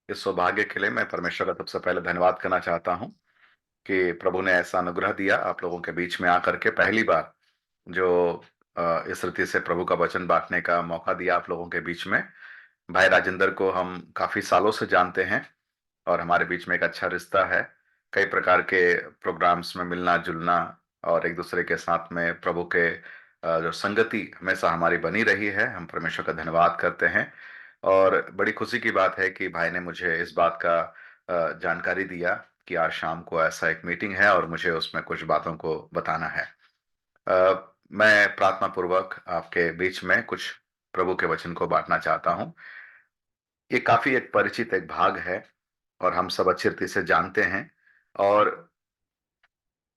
इस सौभाग्य के लिए मैं परमेश्वर का सबसे पहले धन्यवाद करना चाहता हूँ कि प्रभु ने ऐसा अनुग्रह दिया आप लोगों के बीच में आकर के पहली बार जो इस रीति से प्रभु का वचन बांटने का मौका दिया आप लोगों के बीच में। भाई राजेंद्र को हम काफी सालों से जानते हैं और हमारे बीच में एक अच्छा रिश्ता है। कई प्रकार के प्रोग्राम्स में मिलना जुलना और एक दूसरे के साथ में प्रभु के जो संगति हमेशा हमारी बनी रही है। हम परमेश्वर का धन्यवाद करते हैं और बड़ी खुशी की बात है कि भाई ने मुझे इस बात का जानकारी दिया कि आज शाम को ऐसा एक मीटिंग है और मुझे उसमें कुछ बातों को बताना है। मैं प्रार्थना पूर्वक आपके बीच में कुछ प्रभु के वचन को बांटना चाहता हूं। ये काफी एक परिचित एक भाग है और हम सब अच्छी रीति से जानते हैं। और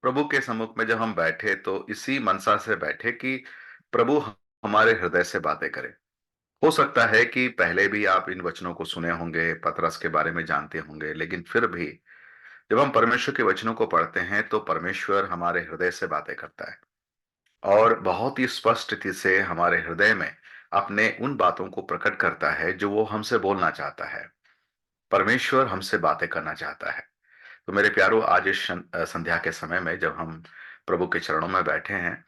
प्रभु के सम्मुख में जब हम बैठे तो इसी मनसा से बैठे कि प्रभु हमारे हृदय से बातें करे। हो सकता है कि पहले भी आप इन वचनों को सुने होंगे, पतरस के बारे में जानते होंगे, लेकिन फिर भी जब हम परमेश्वर के वचनों को पढ़ते हैं तो परमेश्वर हमारे हृदय से बातें करता है और बहुत ही स्पष्ट रीति से हमारे हृदय में अपने उन बातों को प्रकट करता है जो वो हमसे बोलना चाहता है। परमेश्वर हमसे बातें करना चाहता है। तो मेरे प्यारों, आज इस संध्या के समय में जब हम प्रभु के चरणों में बैठे हैं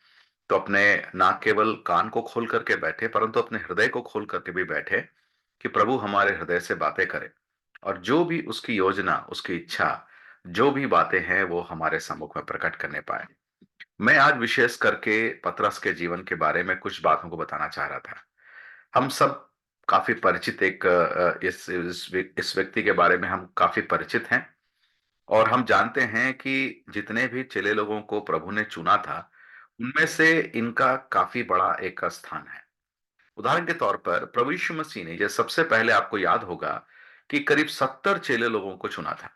तो अपने ना केवल कान को खोल करके बैठे परंतु अपने हृदय को खोल करके भी बैठे कि प्रभु हमारे हृदय से बातें करे और जो भी उसकी योजना, उसकी इच्छा, जो भी बातें हैं वो हमारे सम्मुख में प्रकट करने पाए। मैं आज विशेष करके पतरस के जीवन के बारे में कुछ बातों को बताना चाह रहा था। हम सब काफी परिचित एक इस व्यक्ति के बारे में हम काफी परिचित हैं और हम जानते हैं कि जितने भी चेले लोगों को प्रभु ने चुना था उनमें से इनका काफी बड़ा एक स्थान है। उदाहरण के तौर पर प्रभु यीशु मसीह ने, ये सबसे पहले आपको याद होगा कि करीब 70 चेले लोगों को चुना था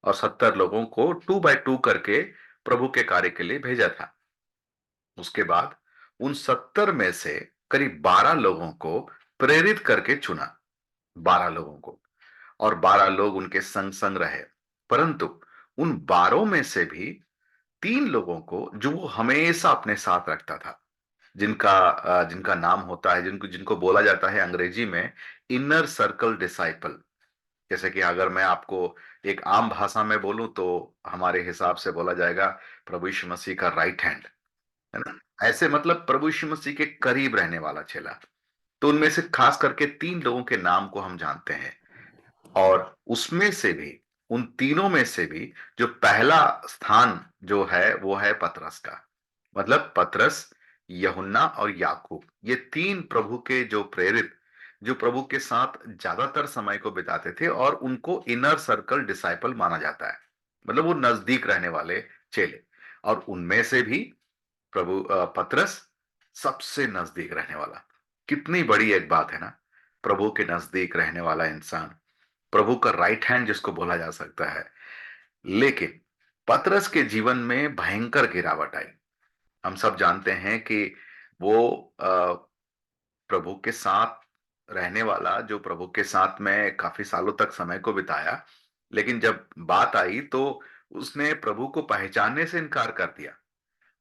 और 70 लोगों को 2 बाय 2 करके प्रभु के कार्य के लिए भेजा था। उसके बाद उन 70 में से करीब 12 लोगों को प्रेरित करके चुना, 12 लोगों को, और 12 लोग उनके संग संग रहे। परंतु उन 12 में से भी 3 लोगों को जो वो हमेशा अपने साथ रखता था, जिनका नाम होता है, जिनको जिनको बोला जाता है अंग्रेजी में इनर सर्कल डिसाइपल। जैसे कि अगर मैं आपको एक आम भाषा में बोलूं तो हमारे हिसाब से बोला जाएगा प्रभु यीशु मसीह का राइट हैंड, है ना। ऐसे मतलब प्रभु यीशु मसीह के करीब रहने वाला चेला। तो उनमें से खास करके 3 लोगों के नाम को हम जानते हैं और उसमें से भी, उन तीनों में से भी जो पहला स्थान जो है वो है पतरस का। मतलब पतरस, यूहन्ना और याकूब, ये 3 प्रभु के जो प्रेरित, जो प्रभु के साथ ज्यादातर समय को बिताते थे और उनको इनर सर्कल डिसाइपल माना जाता है। मतलब वो नजदीक रहने वाले चेले। और उनमें से भी पतरस सबसे नजदीक रहने वाला। कितनी बड़ी एक बात है ना, प्रभु के नजदीक रहने वाला इंसान, प्रभु का राइट हैंड जिसको बोला जा सकता है। लेकिन पतरस के जीवन में भयंकर गिरावट आई। हम सब जानते हैं कि वो प्रभु के साथ रहने वाला, जो प्रभु के साथ में काफी सालों तक समय को बिताया, लेकिन जब बात आई तो उसने प्रभु को पहचानने से इनकार कर दिया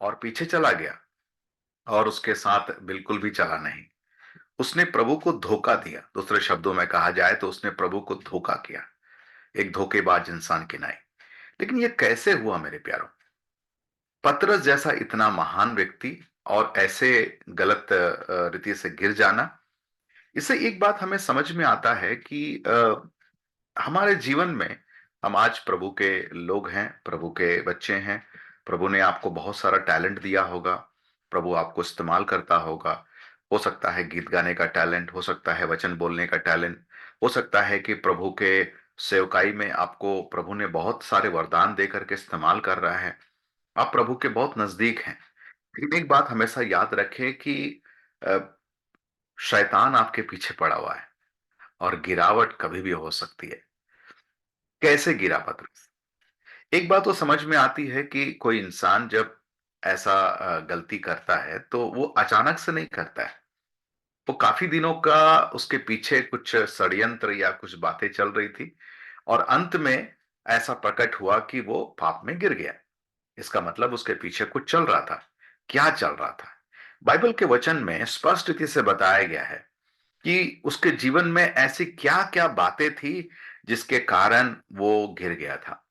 और पीछे चला गया और उसके साथ बिल्कुल भी चला नहीं। उसने प्रभु को धोखा दिया। दूसरे शब्दों में कहा जाए तो उसने प्रभु को धोखा किया। एक धोखेबाज इंसान की नाई। लेकिन ये कैसे हुआ मेरे प्यारों? पतरस जैसा इतना महान व्यक्ति और ऐसे गलत रीति से गिर जाना, इससे एक बात हमें समझ में आता है कि हमारे जीवन में हम आज प्रभु के लोग हैं, प्रभु के बच्चे हैं। प्रभु ने आपको बहुत सारा टैलेंट दिया होगा, प्रभु आपको इस्तेमाल करता होगा। हो सकता है गीत गाने का टैलेंट, हो सकता है वचन बोलने का टैलेंट, हो सकता है कि प्रभु के सेवकाई में आपको प्रभु ने बहुत सारे वरदान दे करके इस्तेमाल कर रहा है। आप प्रभु के बहुत नजदीक हैं। लेकिन एक बात हमेशा याद रखें कि अ, शैतान आपके पीछे पड़ा हुआ है और गिरावट कभी भी हो सकती है। कैसे गिरा पतरस? एक बात तो समझ में आती है कि कोई इंसान जब ऐसा गलती करता है तो वो अचानक से नहीं करता है। वो काफी दिनों का उसके पीछे कुछ षड्यंत्र या कुछ बातें चल रही थी और अंत में ऐसा प्रकट हुआ कि वो पाप में गिर गया। इसका मतलब उसके पीछे कुछ चल रहा था। क्या चल रहा था? बाइबल के वचन में स्पष्ट रीति से बताया गया है कि उसके जीवन में ऐसी क्या क्या बातें थी जिसके कारण वो गिर गया था।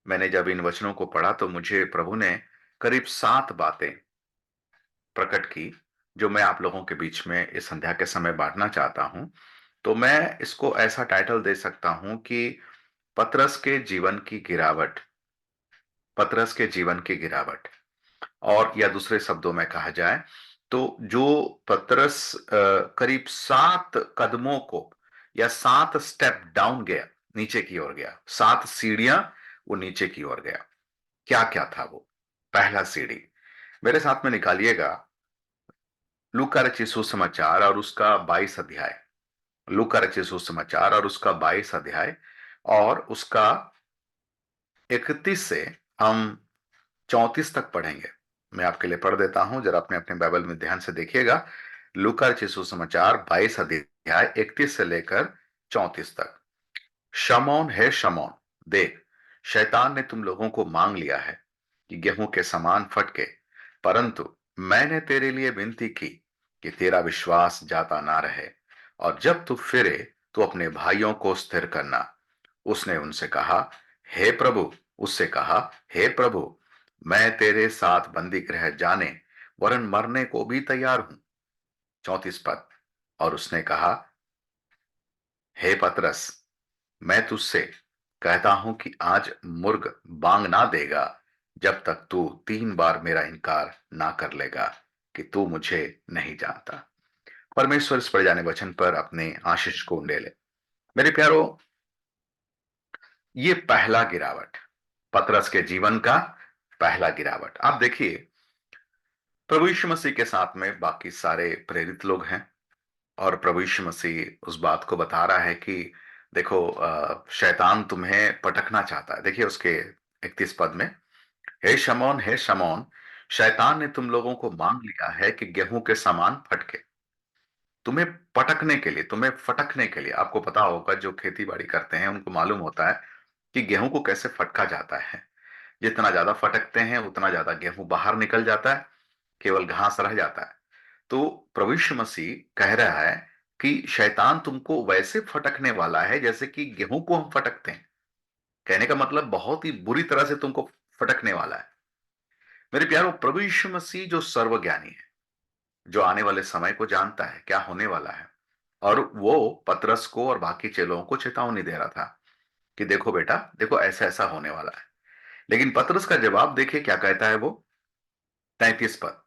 मैंने जब इन वचनों को पढ़ा तो मुझे प्रभु ने करीब 7 बातें प्रकट की, जो मैं आप लोगों के बीच में इस संध्या के समय बांटना चाहता हूं। तो मैं इसको ऐसा टाइटल दे सकता हूं कि पतरस के जीवन की गिरावट। पतरस के जीवन की गिरावट। और या दूसरे शब्दों में कहा जाए तो जो पतरस करीब 7 कदमों को या 7 स्टेप डाउन गया, नीचे की ओर गया, 7 सीढ़ियां वो नीचे की ओर गया। क्या क्या था वो? पहला सीढ़ी मेरे साथ में निकालिएगा, लूका रचित सुसमाचार और उसका 22 अध्याय। लूका रचित सुसमाचार और उसका 22 अध्याय और उसका 31 से हम 34 तक पढ़ेंगे। मैं आपके लिए पढ़ देता हूं, जरा अपने अपने बाइबल में ध्यान से देखिएगा। लूका रचित सुसमाचार 22 अध्याय 31 से लेकर 34 तक। शमौन है शमौन, देख, शैतान ने तुम लोगों को मांग लिया है कि गेहूं के समान फटके, परंतु मैंने तेरे लिए विनती की कि तेरा विश्वास जाता ना रहे, और जब तू फिरे तो अपने भाइयों को स्थिर करना। उसने उनसे कहा, हे प्रभु, उससे कहा, हे प्रभु, मैं तेरे साथ बंदी गृह जाने वरन मरने को भी तैयार हूं। 34 पद। और उसने कहा, हे पतरस, मैं तुझसे कहता हूं कि आज मुर्ग बांग ना देगा जब तक तू 3 बार मेरा इनकार ना कर लेगा कि तू मुझे नहीं जानता। परमेश्वर इस पढ़े जाने वचन पर अपने आशीष को उंडेले ले। मेरे प्यारो, ये पहला गिरावट, पतरस के जीवन का पहला गिरावट। आप देखिए, प्रभु यीशु मसीह के साथ में बाकी सारे प्रेरित लोग हैं, और प्रभु यीशु मसीह उस बात को बता रहा है कि देखो, शैतान तुम्हें पटकना चाहता है। देखिए उसके 31 पद में, हे शमौन, हे शमौन, शैतान ने तुम लोगों को मांग लिया है कि गेहूं के समान फटके। तुम्हें पटकने के लिए, तुम्हें फटकने के लिए। आपको पता होगा, जो खेती बाड़ी करते हैं उनको मालूम होता है कि गेहूं को कैसे फटका जाता है। जितना ज्यादा फटकते हैं उतना ज्यादा गेहूं बाहर निकल जाता है, केवल घास रह जाता है। तो प्रभु यीशु मसीह कह रहा है कि शैतान तुमको वैसे फटकने वाला है जैसे कि गेहूं को हम फटकते हैं। कहने का मतलब बहुत ही बुरी तरह से तुमको फटकने वाला है। मेरे प्यारो, प्रभु यीशु मसीह जो सर्वज्ञानी है, जो आने वाले समय को जानता है क्या होने वाला है, और वो पतरस को और बाकी चेलों को चेतावनी दे रहा था कि देखो बेटा, देखो ऐसा ऐसा होने वाला है। लेकिन पतरस का जवाब देखिए क्या कहता है वो। 33 पद।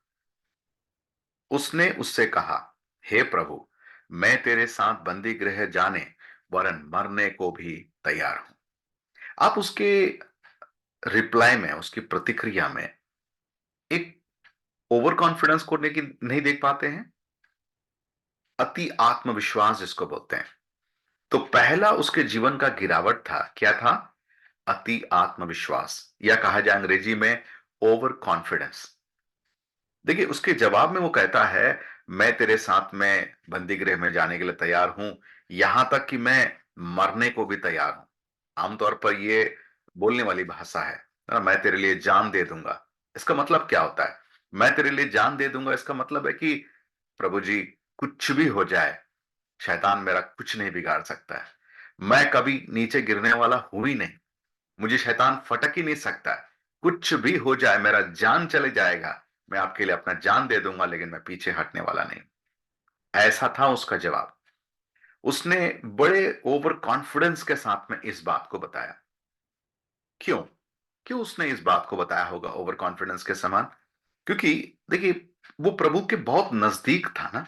उसने उससे कहा, हे प्रभु, मैं तेरे साथ बंदी गृह जाने वरन मरने को भी तैयार हूं। आप उसके रिप्लाई में, उसकी प्रतिक्रिया में एक ओवर कॉन्फिडेंस को नहीं देख पाते हैं। अति आत्मविश्वास जिसको बोलते हैं। तो पहला उसके जीवन का गिरावट था, क्या था? अति आत्मविश्वास, या कहा जाए अंग्रेजी में ओवर कॉन्फिडेंस। देखिए उसके जवाब में वो कहता है, मैं तेरे साथ में बंदी गृह में जाने के लिए तैयार हूं, यहां तक कि मैं मरने को भी तैयार हूं। आमतौर पर ये बोलने वाली भाषा है ना, मैं तेरे लिए जान दे दूंगा। इसका मतलब क्या होता है? मैं तेरे लिए जान दे दूंगा, इसका मतलब है कि प्रभु जी, कुछ भी हो जाए, शैतान मेरा कुछ नहीं बिगाड़ सकता है। मैं कभी नीचे गिरने वाला हूं ही नहीं, मुझे शैतान फटक ही नहीं सकता है। कुछ भी हो जाए, मेरा जान चले जाएगा, मैं आपके लिए अपना जान दे दूंगा, लेकिन मैं पीछे हटने वाला नहीं। ऐसा था उसका जवाब। उसने बड़े ओवर कॉन्फिडेंस के साथ में इस बात को बताया। क्यों? क्यों उसने इस बात को बताया होगा ओवर कॉन्फिडेंस के समान? क्योंकि देखिए, वो प्रभु के बहुत नजदीक था ना।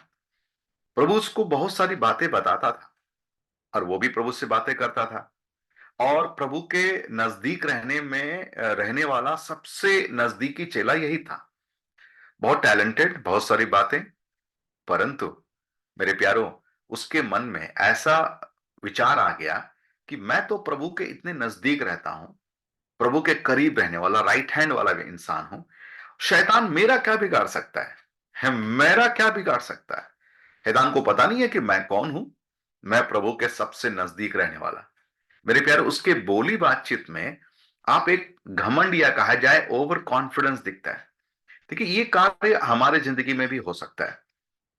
प्रभु उसको बहुत सारी बातें बताता था, और वो भी प्रभु से बातें करता था। और प्रभु के नजदीक रहने वाला सबसे नजदीकी चेला यही था। बहुत टैलेंटेड, बहुत सारी बातें, परंतु मेरे प्यारो, उसके मन में ऐसा विचार आ गया कि मैं तो प्रभु के इतने नजदीक रहता हूं, प्रभु के करीब रहने वाला, राइट हैंड वाला भी इंसान हूं। शैतान मेरा क्या बिगाड़ सकता है मेरा क्या बिगाड़ सकता है? शैतान को पता नहीं है कि मैं कौन हूं। मैं प्रभु के सबसे नजदीक रहने वाला। मेरे प्यारे, उसके बोली बातचीत में आप एक घमंड, या कहा जाए ओवर कॉन्फिडेंस दिखता है। देखिए ये कार्य हमारे जिंदगी में भी हो सकता है।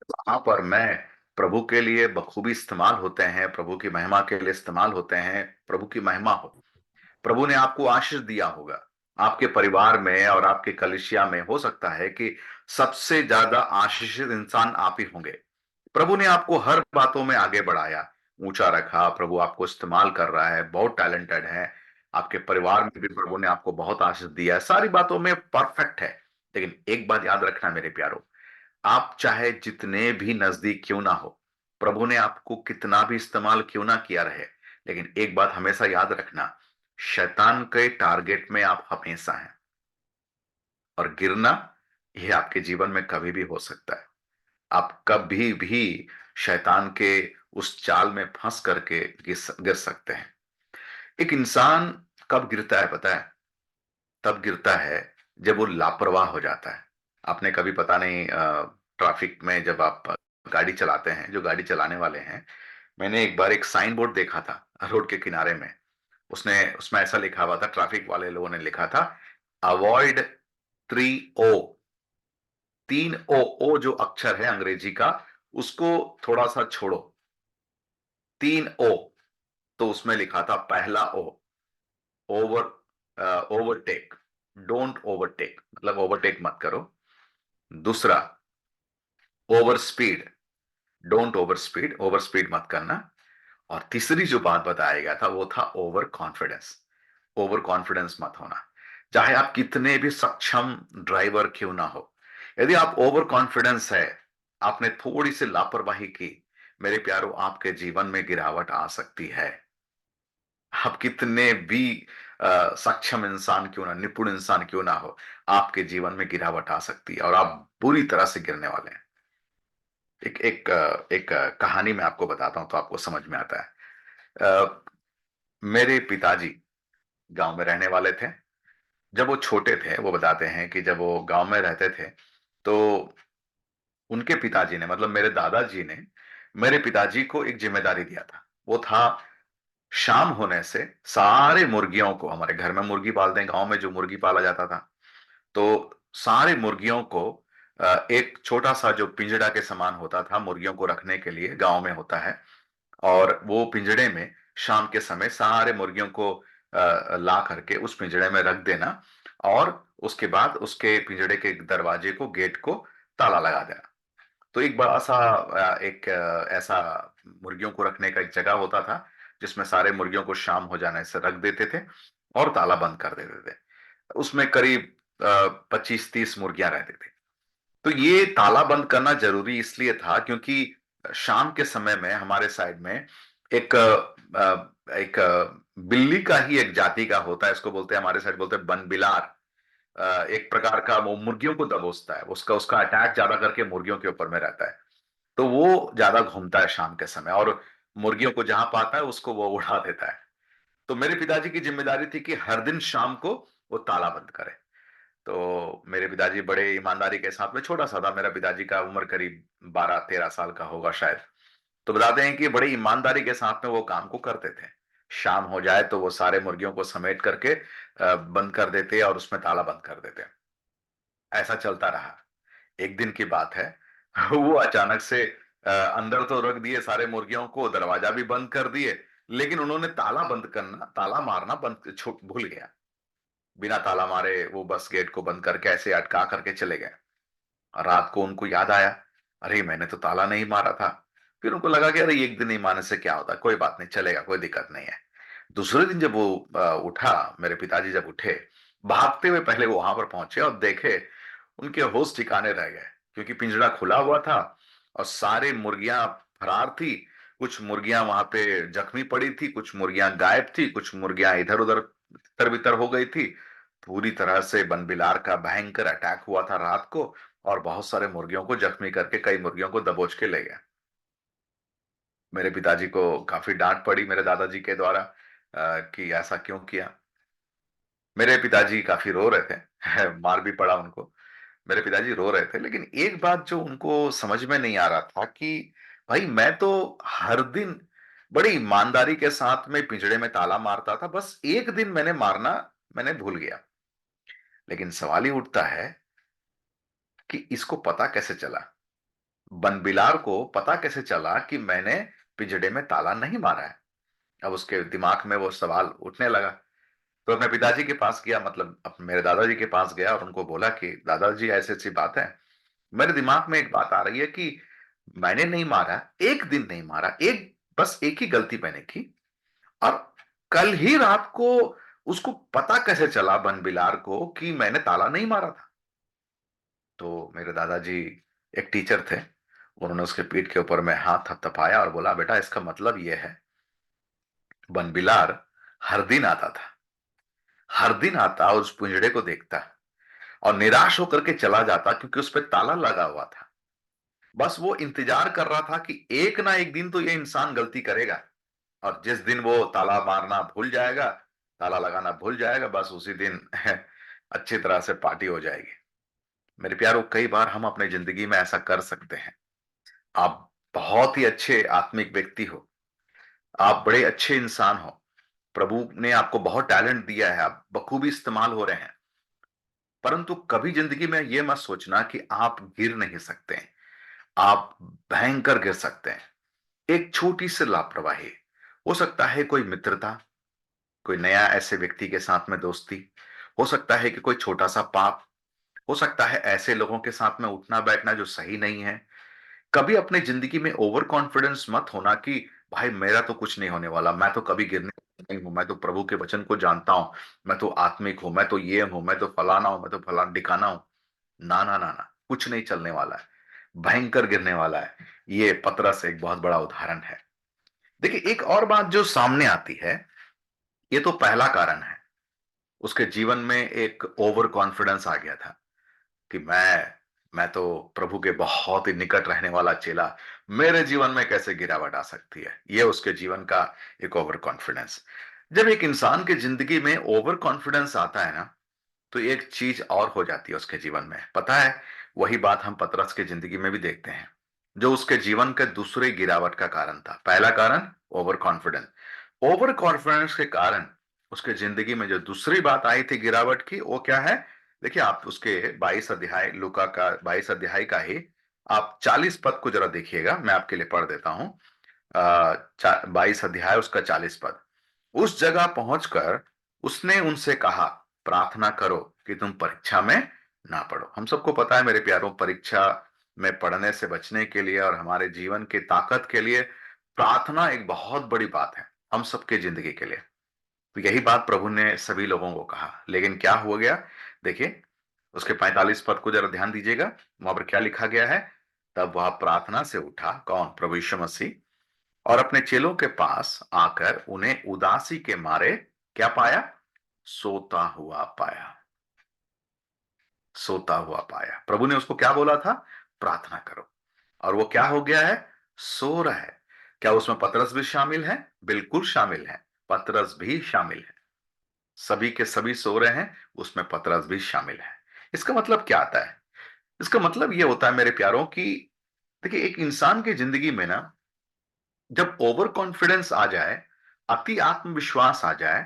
वहां पर मैं प्रभु के लिए बखूबी इस्तेमाल होते हैं, प्रभु की महिमा के लिए इस्तेमाल होते हैं, प्रभु की महिमा हो। प्रभु ने आपको आशीष दिया होगा। आपके परिवार में और आपके कलिसिया में हो सकता है कि सबसे ज्यादा आशीषित इंसान आप ही होंगे। प्रभु ने आपको हर बातों में आगे बढ़ाया, ऊंचा रखा। प्रभु आपको इस्तेमाल कर रहा है, बहुत टैलेंटेड है। आपके परिवार में भी प्रभु ने आपको बहुत आशीष दिया है, सारी बातों में परफेक्ट है। लेकिन एक बात याद रखना मेरे प्यारो, आप चाहे जितने भी नजदीक क्यों ना हो, प्रभु ने आपको कितना भी इस्तेमाल क्यों ना किया रहे, लेकिन एक बात हमेशा याद रखना, शैतान के टारगेट में आप हमेशा हैं। और गिरना, यह आपके जीवन में कभी भी हो सकता है। आप कभी भी शैतान के उस जाल में फंस करके गिर सकते हैं। एक इंसान कब गिरता है पता है? तब गिरता है जब वो लापरवाह हो जाता है। आपने कभी, पता नहीं, ट्रैफिक में जब आप गाड़ी चलाते हैं, जो गाड़ी चलाने वाले हैं, मैंने एक बार एक साइन बोर्ड देखा था रोड के किनारे में। उसने उसमें ऐसा लिखा हुआ था, ट्रैफिक वाले लोगों ने लिखा था, अवॉइड 3 O। 3 O, ओ जो अक्षर है अंग्रेजी का, उसको थोड़ा सा छोड़ो। 3 O। तो उसमें लिखा था, पहला O, over, overtake, don't overtake, मतलब ओवरटेक मत करो। दूसरा, over speed, don't over speed, over speed मत करना। और तीसरी जो बात बताया गया था वो था ओवर कॉन्फिडेंस। ओवर कॉन्फिडेंस मत होना, चाहे आप कितने भी सक्षम ड्राइवर क्यों ना हो। यदि आप ओवर कॉन्फिडेंस है, आपने थोड़ी सी लापरवाही की, मेरे प्यारो, आपके जीवन में गिरावट आ सकती है। आप कितने भी सक्षम इंसान क्यों ना, निपुण इंसान क्यों ना हो, आपके जीवन में गिरावट आ सकती है और आप बुरी तरह से गिरने वाले हैं। एक कहानी मैं आपको बताता हूं तो आपको समझ में आता है। मेरे पिताजी गांव में रहने वाले थे। जब वो छोटे थे, वो बताते हैं कि जब वो गांव में रहते थे, तो उनके पिताजी ने, मतलब मेरे दादाजी ने, मेरे पिताजी को एक जिम्मेदारी दिया था। वो था, शाम होने से सारे मुर्गियों को, हमारे घर में मुर्गी पालते हैं, गांव में जो मुर्गी पाला जाता था, तो सारे मुर्गियों को एक छोटा सा जो पिंजड़ा के समान होता था, मुर्गियों को रखने के लिए गांव में होता है। और वो पिंजड़े में शाम के समय सारे मुर्गियों को ला करके उस पिंजड़े में रख देना। और उसके बाद उसके पिंजड़े के दरवाजे को, गेट को ताला लगा देना। तो एक बड़ा सा ऐसा मुर्गियों को रखने का एक जगह होता था, जिसमें सारे मुर्गियों को शाम हो जाने से रख देते थे और ताला बंद कर देते थे। उसमें करीब 25-30 मुर्गियां रहती थी। तो ये ताला बंद करना जरूरी इसलिए था क्योंकि शाम के समय में हमारे साइड में एक बिल्ली का ही एक जाति का होता है, इसको बोलते हैं, हमारे साइड बोलते हैं बनबिलार। एक प्रकार का वो मुर्गियों को दबोचता है, उसका उसका अटैक ज्यादा करके मुर्गियों के ऊपर में रहता है। तो वो ज्यादा घूमता है शाम के समय, और मुर्गियों को जहां पाता है उसको वो उड़ा देता है। तो मेरे पिताजी की जिम्मेदारी थी कि हर दिन शाम को वो ताला बंद करे। तो मेरे पिताजी बड़े ईमानदारी के साथ में, छोटा सा था मेरा पिताजी का उम्र, करीब 12-13 साल का होगा शायद। तो बताते हैं कि बड़ी ईमानदारी के साथ में वो काम को करते थे। शाम हो जाए तो वो सारे मुर्गियों को समेट करके बंद कर देते और उसमें ताला बंद कर देते। ऐसा चलता रहा। एक दिन की बात है, वो अचानक से अंदर तो रख दिए सारे मुर्गियों को, दरवाजा भी बंद कर दिए, लेकिन उन्होंने ताला बंद करना, ताला मारना बंद भूल गया। बिना ताला मारे वो बस गेट को बंद करके ऐसे अटका करके चले गए। रात को उनको याद आया, अरे मैंने तो ताला नहीं मारा था। फिर उनको लगा कि अरे एक दिन नहीं मारने से क्या होता है, कोई बात नहीं, चलेगा, कोई दिक्कत नहीं है। दूसरे दिन जब वो उठा, मेरे पिताजी जब उठे, भागते हुए पहले वो वहां पर पहुंचे और देखे, उनके होश ठिकाने रह गए, क्योंकि पिंजरा खुला हुआ था और सारे मुर्गियां फरार थी। कुछ मुर्गियां वहां पे जख्मी पड़ी थी, कुछ मुर्गियां गायब थी, कुछ मुर्गियां इधर उधर तितर बितर हो गई थी। पूरी तरह से बनबिलार का भयंकर अटैक हुआ था रात को, और बहुत सारे मुर्गियों को जख्मी करके कई मुर्गियों को दबोच के ले गया। मेरे पिताजी को काफी डांट पड़ी मेरे दादाजी के द्वारा कि ऐसा क्यों किया। मेरे पिताजी काफी रो रहे थे, मार भी पड़ा उनको। मेरे पिताजी रो रहे थे, लेकिन एक बात जो उनको समझ में नहीं आ रहा था कि भाई मैं तो हर दिन बड़ी ईमानदारी के साथ में पिंजड़े में ताला मारता था, बस एक दिन मैंने भूल गया। लेकिन सवाल ही उठता है कि इसको पता कैसे चला। बनबिलार को पता कैसे चला कि मैंने पिंजड़े में ताला नहीं मारा है? अब उसके दिमाग में वो सवाल उठने लगा। तो अपने पिताजी के पास गया, मतलब मेरे दादाजी के पास गया और उनको बोला कि दादाजी ऐसी ऐसी बात है, मेरे दिमाग में एक बात आ रही है कि मैंने नहीं मारा, एक दिन नहीं मारा, एक बस एक ही गलती मैंने की, और कल ही रात को उसको पता कैसे चला बनबिलार को कि मैंने ताला नहीं मारा था? तो मेरे दादाजी एक टीचर थे, उन्होंने उसके पीठ के ऊपर में हाथ थपथपाया और बोला, बेटा इसका मतलब यह है, बनबिलार हर दिन आता था, हर दिन आता और उस पिंजड़े को देखता और निराश होकर के चला जाता क्योंकि उस पर ताला लगा हुआ था। बस वो इंतजार कर रहा था कि एक ना एक दिन तो ये इंसान गलती करेगा, और जिस दिन वो ताला मारना भूल जाएगा, ताला लगाना भूल जाएगा, बस उसी दिन अच्छी तरह से पार्टी हो जाएगी। मेरे प्यारो, कई बार हम अपने जिंदगी में ऐसा कर सकते हैं। आप बहुत ही अच्छे आत्मिक व्यक्ति हो, आप बड़े अच्छे इंसान हो, प्रभु ने आपको बहुत टैलेंट दिया है, आप बखूबी इस्तेमाल हो रहे हैं, परंतु कभी जिंदगी में यह मत सोचना कि आप गिर नहीं सकते हैं। आप भयंकर गिर सकते हैं। एक छोटी सी लापरवाही, हो सकता है कोई मित्रता, कोई नया ऐसे व्यक्ति के साथ में दोस्ती, हो सकता है कि कोई छोटा सा पाप, हो सकता है ऐसे लोगों के साथ में उठना बैठना जो सही नहीं है। कभी अपने जिंदगी में ओवर कॉन्फिडेंस मत होना कि भाई मेरा तो कुछ नहीं होने वाला, मैं तो कभी गिरने नहीं हूं, मैं तो प्रभु के वचन को जानता हूं, मैं तो आत्मिक हूं, मैं तो ये हूं, मैं तो फलाना हूं, मैं तो फलाना डिकाना हूं। ना ना ना ना, कुछ नहीं चलने वाला है, भयंकर गिरने वाला है। ये पतरस एक बहुत बड़ा उदाहरण है। देखिए, एक और बात जो सामने आती है, ये तो पहला कारण है, उसके जीवन में एक ओवर कॉन्फिडेंस आ गया था कि मैं तो प्रभु के बहुत ही निकट रहने वाला चेला, मेरे जीवन में कैसे गिरावट आ सकती है? ये उसके जीवन का एक ओवर कॉन्फिडेंस। जब एक इंसान की जिंदगी में ओवर कॉन्फिडेंस आता है ना, तो एक चीज और हो जाती है उसके जीवन में, पता है? वही बात हम पतरस की जिंदगी में भी देखते हैं, जो उसके जीवन के दूसरे गिरावट का कारण था। पहला कारण ओवर कॉन्फिडेंस, ओवर कॉन्फिडेंस के कारण उसके जिंदगी में जो दूसरी बात आई थी गिरावट की, वो क्या है? देखिए, आप उसके 22 अध्याय, लूका का 22 अध्याय का ही आप 40 पद को जरा देखिएगा, मैं आपके लिए पढ़ देता हूं। 22 अध्याय उसका 40 पद। उस जगह पहुंचकर उसने उनसे कहा, प्रार्थना करो कि तुम परीक्षा में ना पड़ो। हम सबको पता है मेरे प्यारों, परीक्षा में पढ़ने से बचने के लिए और हमारे जीवन की ताकत के लिए प्रार्थना एक बहुत बड़ी बात है, हम सबके जिंदगी के लिए। तो यही बात प्रभु ने सभी लोगों को कहा, लेकिन क्या हो गया? देखिए, उसके 45 पद को जरा ध्यान दीजिएगा, वहां पर क्या लिखा गया है? तब वह प्रार्थना से उठा, कौन? प्रभु यीशु मसीह, और अपने चेलों के पास आकर उन्हें उदासी के मारे क्या पाया? सोता हुआ पाया। सोता हुआ पाया। प्रभु ने उसको क्या बोला था? प्रार्थना करो। और वो क्या हो गया है? सो रहा है। क्या उसमें पतरस भी शामिल है? बिल्कुल शामिल है, पतरस भी शामिल है। सभी के सभी सो रहे हैं, उसमें पतरस भी शामिल है। इसका मतलब क्या आता है? इसका मतलब यह होता है मेरे प्यारों की, देखिए, एक इंसान की जिंदगी में ना, जब ओवर कॉन्फिडेंस आ जाए, अति आत्मविश्वास आ जाए,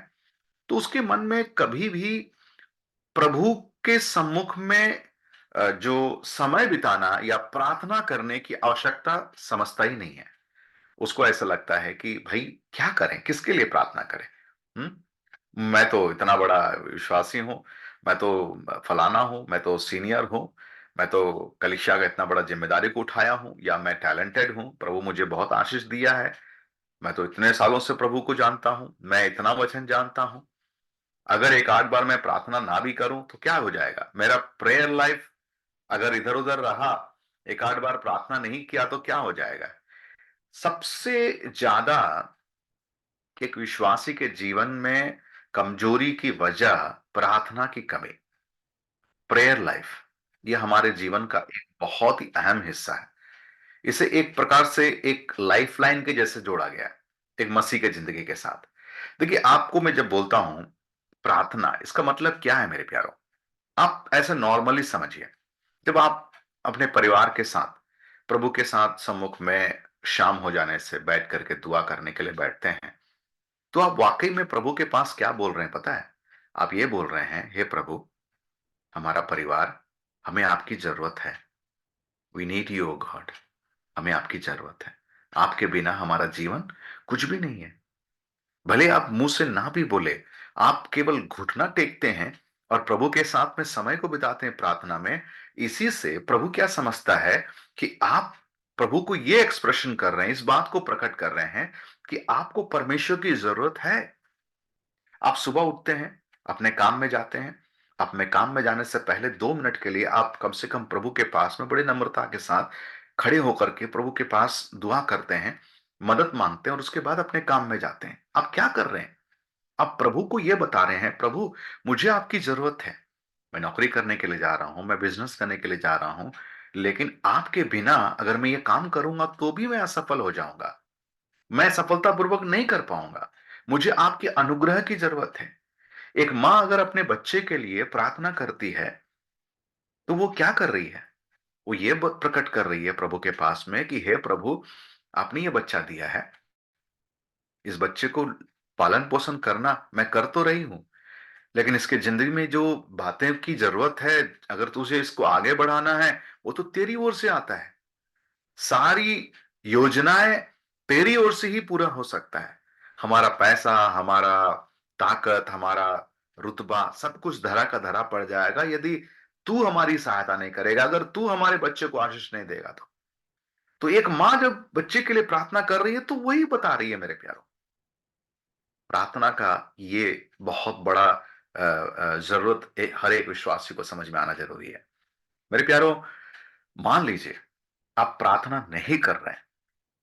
तो उसके मन में कभी भी प्रभु के सम्मुख में जो समय बिताना या प्रार्थना करने की आवश्यकता समझता ही नहीं है। उसको ऐसा लगता है कि भाई क्या करें, किसके लिए प्रार्थना करें? मैं तो इतना बड़ा विश्वासी हूं, मैं तो फलाना हूं, मैं तो सीनियर हूं, मैं तो कलीसिया का इतना बड़ा जिम्मेदारी को उठाया हूं, या मैं टैलेंटेड हूं, प्रभु मुझे बहुत आशीष दिया है, मैं तो इतने सालों से प्रभु को जानता हूं, मैं इतना वचन जानता हूं। अगर एक आध बार मैं प्रार्थना ना भी करूं तो क्या हो जाएगा? मेरा प्रेयर लाइफ अगर इधर उधर रहा, एक आध बार प्रार्थना नहीं किया तो क्या हो जाएगा? सबसे ज्यादा एक विश्वासी के जीवन में कमजोरी की वजह प्रार्थना की कमी, प्रेयर लाइफ, ये हमारे जीवन का एक बहुत ही अहम हिस्सा है। इसे एक प्रकार से एक लाइफलाइन के जैसे जोड़ा गया है, एक मसीह के जिंदगी के साथ। देखिए, आपको मैं जब बोलता हूं प्रार्थना, इसका मतलब क्या है मेरे प्यारों? आप ऐसे नॉर्मली समझिए, जब आप अपने परिवार के साथ प्रभु के साथ सम्मुख में शाम हो जाने से बैठ करके दुआ करने के लिए बैठते हैं, तो आप वाकई में प्रभु के पास क्या बोल रहे हैं पता है? आप ये बोल रहे हैं, हे प्रभु, हमारा परिवार, हमें आपकी जरूरत है, we need you O God. हमें आपकी जरूरत है। आपके बिना हमारा जीवन कुछ भी नहीं है। भले आप मुंह से ना भी बोले, आप केवल घुटना टेकते हैं और प्रभु के साथ में समय को बिताते हैं प्रार्थना में। इसी से प्रभु क्या समझता है कि आप प्रभु को ये एक्सप्रेशन कर रहे हैं, इस बात को प्रकट कर रहे हैं कि आपको परमेश्वर की जरूरत है। आप सुबह उठते हैं, अपने काम में जाते हैं, अपने काम में जाने से पहले 2 मिनट के लिए आप कम से कम प्रभु के पास में बड़ी नम्रता के साथ खड़े होकर के प्रभु के पास दुआ करते हैं, मदद मांगते हैं और उसके बाद अपने काम में जाते हैं। आप क्या कर रहे हैं? आप प्रभु को यह बता रहे हैं, प्रभु मुझे आपकी जरूरत है। मैं नौकरी करने के लिए जा रहा हूं, मैं बिजनेस करने के लिए जा रहा हूं, लेकिन आपके बिना अगर मैं ये काम करूंगा तो भी मैं असफल हो जाऊंगा। मैं सफलतापूर्वक नहीं कर पाऊंगा। मुझे आपके अनुग्रह की जरूरत है। एक माँ अगर अपने बच्चे के लिए प्रार्थना करती है, तो वो क्या कर रही है? वो ये प्रकट कर रही है प्रभु के पास में कि हे प्रभु, आपने ये बच्चा दिया है, इस बच्चे को पालन पोषण करना मैं कर तो रही हूं, लेकिन इसके जिंदगी में जो बातें की जरूरत है, अगर तुझे इसको आगे बढ़ाना है, वो तो तेरी ओर से आता है। सारी योजनाएं तेरी ओर से ही पूरा हो सकता है। हमारा पैसा, हमारा ताकत, हमारा रुतबा, सब कुछ धरा का धरा पड़ जाएगा यदि तू हमारी सहायता नहीं करेगा, अगर तू हमारे बच्चे को आशीष नहीं देगा तो एक माँ जब बच्चे के लिए प्रार्थना कर रही है तो वही बता रही है मेरे प्यारों, प्रार्थना का ये बहुत बड़ा जरूरत हर एक विश्वासी को समझ में आना जरूरी है। मेरे प्यारों, मान लीजिए आप प्रार्थना नहीं कर रहे हैं,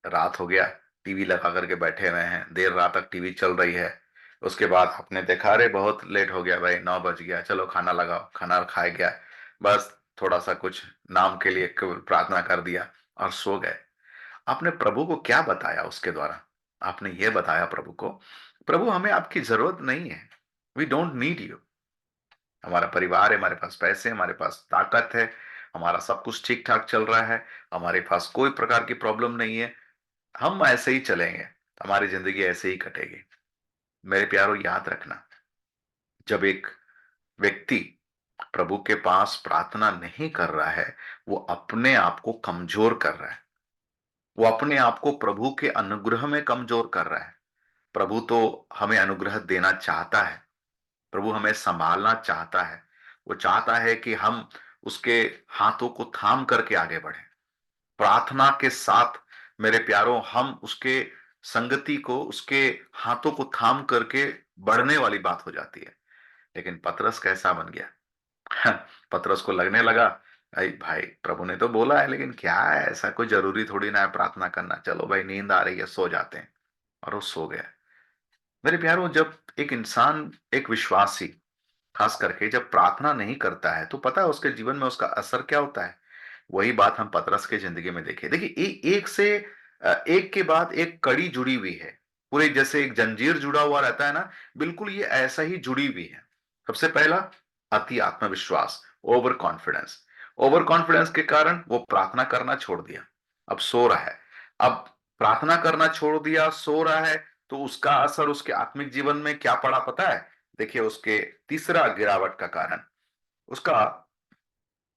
रात हो गया, टीवी लगा करके बैठे हुए हैं, देर रात तक टीवी चल रही है, उसके बाद आपने देखा अरे बहुत लेट हो गया भाई, 9 बज गया, चलो खाना लगाओ, खाना खाया गया, बस थोड़ा सा कुछ नाम के लिए केवल प्रार्थना कर दिया और सो गए। आपने प्रभु को क्या बताया उसके द्वारा? आपने ये बताया प्रभु को, प्रभु हमें आपकी जरूरत नहीं है, वी डोंट नीड यू। हमारा परिवार है, हमारे पास पैसे, हमारे पास ताकत है, हमारा सब कुछ ठीक ठाक चल रहा है, हमारे पास कोई प्रकार की प्रॉब्लम नहीं है, हम ऐसे ही चलेंगे, हमारी जिंदगी ऐसे ही कटेगी। मेरे प्यारों, याद रखना, जब एक व्यक्ति प्रभु के पास प्रार्थना नहीं कर रहा है, वो अपने आप को कमजोर कर रहा है, वो अपने आप को प्रभु के अनुग्रह में कमजोर कर रहा है। प्रभु तो हमें अनुग्रह देना चाहता है, प्रभु हमें संभालना चाहता है, वो चाहता है कि हम उसके हाथों को थाम करके आगे बढ़े। प्रार्थना के साथ मेरे प्यारों हम उसके संगति को, उसके हाथों को थाम करके बढ़ने वाली बात हो जाती है। लेकिन पतरस कैसा बन गया? पतरस को लगने लगा, अरे भाई प्रभु ने तो बोला है, लेकिन क्या है, ऐसा कोई जरूरी थोड़ी ना है प्रार्थना करना, चलो भाई नींद आ रही है सो जाते हैं, और वो सो गया। मेरे प्यारों, जब एक इंसान, एक विश्वासी खास करके जब प्रार्थना नहीं करता है, तो पता है उसके जीवन में उसका असर क्या होता है? वही बात हम पतरस के जिंदगी में देखे। देखिए, एक से एक के बाद एक कड़ी जुड़ी हुई है, पूरे जैसे एक जंजीर जुड़ा हुआ रहता है ना, बिल्कुल ये ऐसा ही जुड़ी हुई है। सबसे पहला, अति आत्मविश्वास, ओवर कॉन्फिडेंस। ओवर कॉन्फिडेंस के कारण वो प्रार्थना करना छोड़ दिया, अब सो रहा है। अब प्रार्थना करना छोड़ दिया, सो रहा है, तो उसका असर उसके आत्मिक जीवन में क्या पड़ा पता है? देखिए, उसके तीसरा गिरावट का कारण, उसका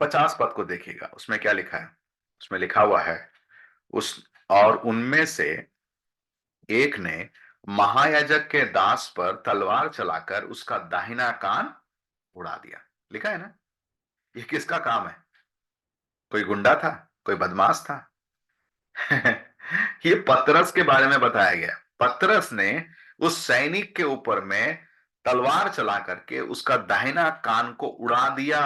50 पद को देखिएगा, उसमें क्या लिखा है? उसमें लिखा हुआ है, उस और उनमें से एक ने महायाजक के दास पर तलवार चलाकर उसका दाहिना कान उड़ा दिया। लिखा है ना? ये किसका काम है? कोई गुंडा था? कोई बदमाश था? ये पतरस के बारे में बताया गया। पतरस ने उस सैनिक के ऊपर में तलवार चला करके उसका दाहिना कान को उड़ा दिया।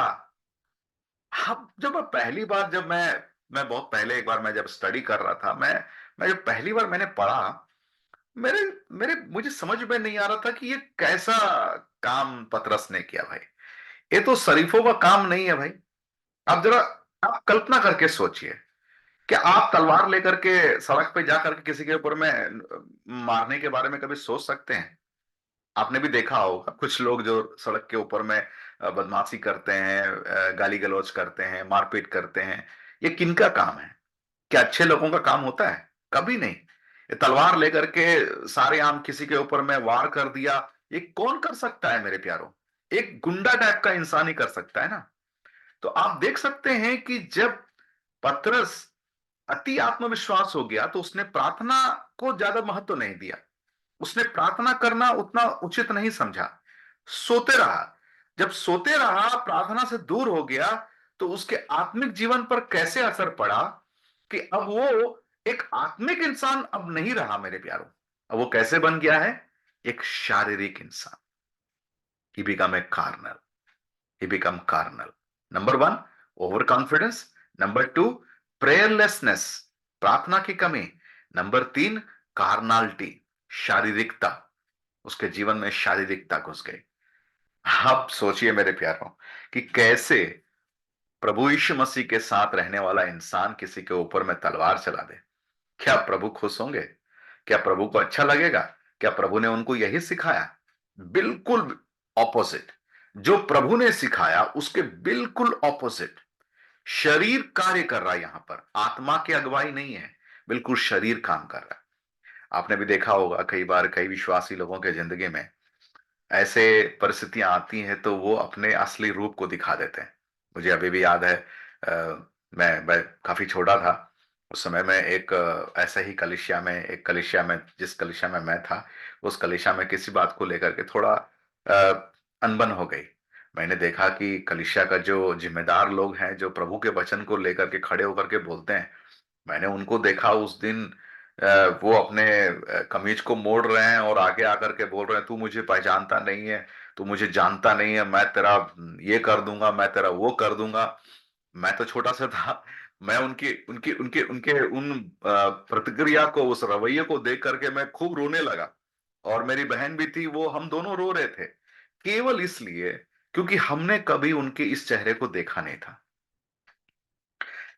अब जब पहली बार, जब मैं बहुत पहले एक बार मैं जब स्टडी कर रहा था, मैं जब पहली बार मैंने पढ़ा, मेरे मेरे मुझे समझ में नहीं आ रहा था कि ये कैसा काम पतरस ने किया भाई। ये तो शरीफों का काम नहीं है भाई। आप जरा, आप कल्पना करके सोचिए, क्या आप तलवार लेकर के सड़क पे जाकर के किसी के ऊपर में मारने के बारे में कभी सोच सकते हैं? आपने भी देखा होगा कुछ लोग जो सड़क के ऊपर में बदमाशी करते हैं, गाली गलौज करते हैं, मारपीट करते हैं। ये किनका काम है? क्या अच्छे लोगों का काम होता है? कभी नहीं। ये तलवार लेकर के सारे आम किसी के ऊपर में वार कर दिया, ये कौन कर सकता है मेरे प्यारों? एक गुंडा टाइप का इंसान ही कर सकता है ना। तो आप देख सकते हैं कि जब पतरस अति आत्मविश्वास हो गया तो उसने प्रार्थना को ज्यादा महत्व नहीं दिया, उसने प्रार्थना करना उतना उचित नहीं समझा, सोते रहा। जब सोते रहा, प्रार्थना से दूर हो गया, तो उसके आत्मिक जीवन पर कैसे असर पड़ा कि अब वो एक आत्मिक इंसान अब नहीं रहा मेरे प्यारों। अब वो कैसे बन गया है? एक शारीरिक इंसान। He become a carnal, he become carnal. Number one, over confidence. Number two, prayerlessness, प्रार्थना की कमी। नंबर तीन, कार्नालिटी, शारीरिकता। उसके जीवन में शारीरिकता घुस गई। आप सोचिए मेरे प्यारों कि कैसे प्रभु यीशु मसीह के साथ रहने वाला इंसान किसी के ऊपर में तलवार चला दे। क्या प्रभु खुश होंगे? क्या प्रभु को अच्छा लगेगा? क्या प्रभु ने उनको यही सिखाया? बिल्कुल ऑपोजिट। जो प्रभु ने सिखाया उसके बिल्कुल ऑपोजिट। शरीर कार्य कर रहा है, यहां पर आत्मा की अगुवाई नहीं है, बिल्कुल शरीर काम कर रहा है। आपने भी देखा होगा कई बार कई विश्वासी लोगों के जिंदगी में ऐसे परिस्थितियां आती हैं तो वो अपने असली रूप को दिखा देते हैं। मुझे अभी भी याद है, मैं काफी छोटा था उस समय में, एक ऐसे ही कलिसिया में, एक कलिसिया में, जिस कलिसिया में मैं था, उस कलिसिया में किसी बात को लेकर के थोड़ा अनबन हो गई। मैंने देखा कि कलिसिया का जो जिम्मेदार लोग हैं, जो प्रभु के वचन को लेकर के खड़े होकर के बोलते हैं, मैंने उनको देखा उस दिन, वो अपने कमीज को मोड़ रहे हैं और आगे आकर के बोल रहे हैं, तू मुझे पहचानता नहीं है, तू मुझे जानता नहीं है, मैं तेरा ये कर दूंगा, मैं तेरा वो कर दूंगा। मैं तो छोटा सा था, मैं उनकी उनकी उनके उनके उन प्रतिक्रिया को, उस रवैये को देख करके मैं खूब रोने लगा। और मेरी बहन भी थी, वो हम दोनों रो रहे थे, केवल इसलिए क्योंकि हमने कभी उनके इस चेहरे को देखा नहीं था।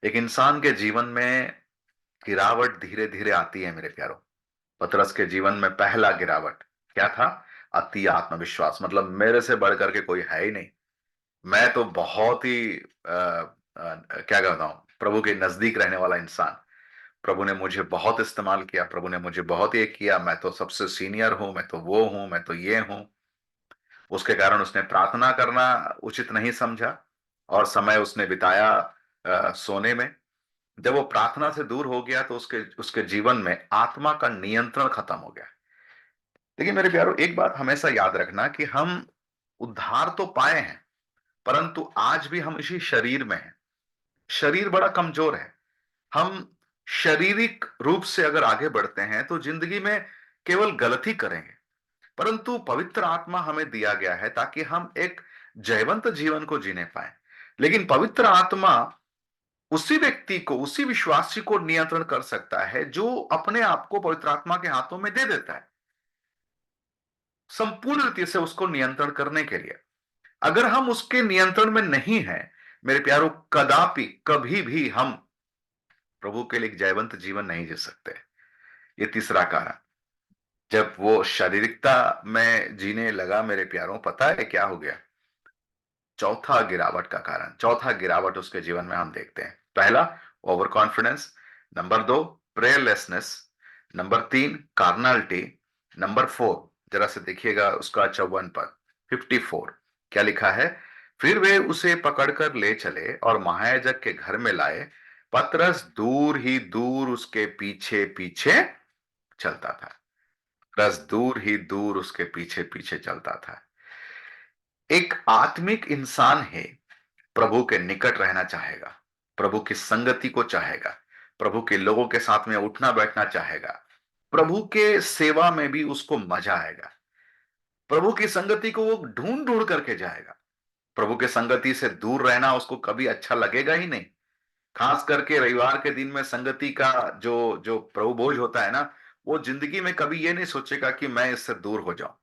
एक इंसान के जीवन में गिरावट धीरे धीरे आती है मेरे प्यारों। पतरस के जीवन में पहला गिरावट क्या था? अति आत्मविश्वास, मतलब मेरे से बढ़कर के कोई है ही नहीं। मैं तो बहुत ही क्या कहता हूं, प्रभु के नजदीक रहने वाला इंसान। प्रभु ने मुझे बहुत इस्तेमाल किया, प्रभु ने मुझे बहुत ये किया, मैं तो सबसे सीनियर हूं, मैं तो वो हूं, मैं तो ये हूं। उसके कारण उसने प्रार्थना करना उचित नहीं समझा और समय उसने बिताया सोने में। जब वो प्रार्थना से दूर हो गया तो उसके उसके जीवन में आत्मा का नियंत्रण खत्म हो गया। देखिए मेरे प्यारों, एक बात हमेशा याद रखना कि हम उद्धार तो पाए हैं, परंतु आज भी हम इसी शरीर में हैं। शरीर बड़ा कमजोर है। हम शारीरिक रूप से अगर आगे बढ़ते हैं तो जिंदगी में केवल गलती करेंगे, परंतु पवित्र आत्मा हमें दिया गया है ताकि हम एक जयवंत जीवन को जीने पाए। लेकिन पवित्र आत्मा उसी व्यक्ति को, उसी विश्वासी को नियंत्रण कर सकता है जो अपने आप को पवित्र आत्मा के हाथों में दे देता है, संपूर्ण रीति से उसको नियंत्रण करने के लिए। अगर हम उसके नियंत्रण में नहीं हैं मेरे प्यारों, कदापि कभी भी हम प्रभु के लिए एक जयवंत जीवन नहीं जी सकते। ये तीसरा कारण। जब वो शारीरिकता में जीने लगा मेरे प्यारों, पता है क्या हो गया? चौथा गिरावट का कारण, चौथा गिरावट उसके जीवन में हम देखते हैं। पहला, ओवर कॉन्फिडेंस। नंबर दो, प्रेयरलेसनेस। नंबर तीन, कार्नालिटी। नंबर फोर, जरा से देखिएगा उसका 54 पद, 54, क्या लिखा है? फिर वे उसे पकड़कर ले चले और महायाजक के घर में लाए। पतरस दूर ही दूर उसके पीछे पीछे चलता था। पतरस दूर ही दूर उसके पीछे पीछे चलता था। एक आत्मिक इंसान है, प्रभु के निकट रहना चाहेगा, प्रभु की संगति को चाहेगा, प्रभु के लोगों के साथ में उठना बैठना चाहेगा, प्रभु के सेवा में भी उसको मजा आएगा, प्रभु की संगति को वो ढूंढ ढूंढ करके जाएगा। प्रभु के संगति से दूर रहना उसको कभी अच्छा लगेगा ही नहीं। खास करके रविवार के दिन में संगति का जो जो प्रभु भोज होता है ना, वो जिंदगी में कभी ये नहीं सोचेगा कि मैं इससे दूर हो जाऊं।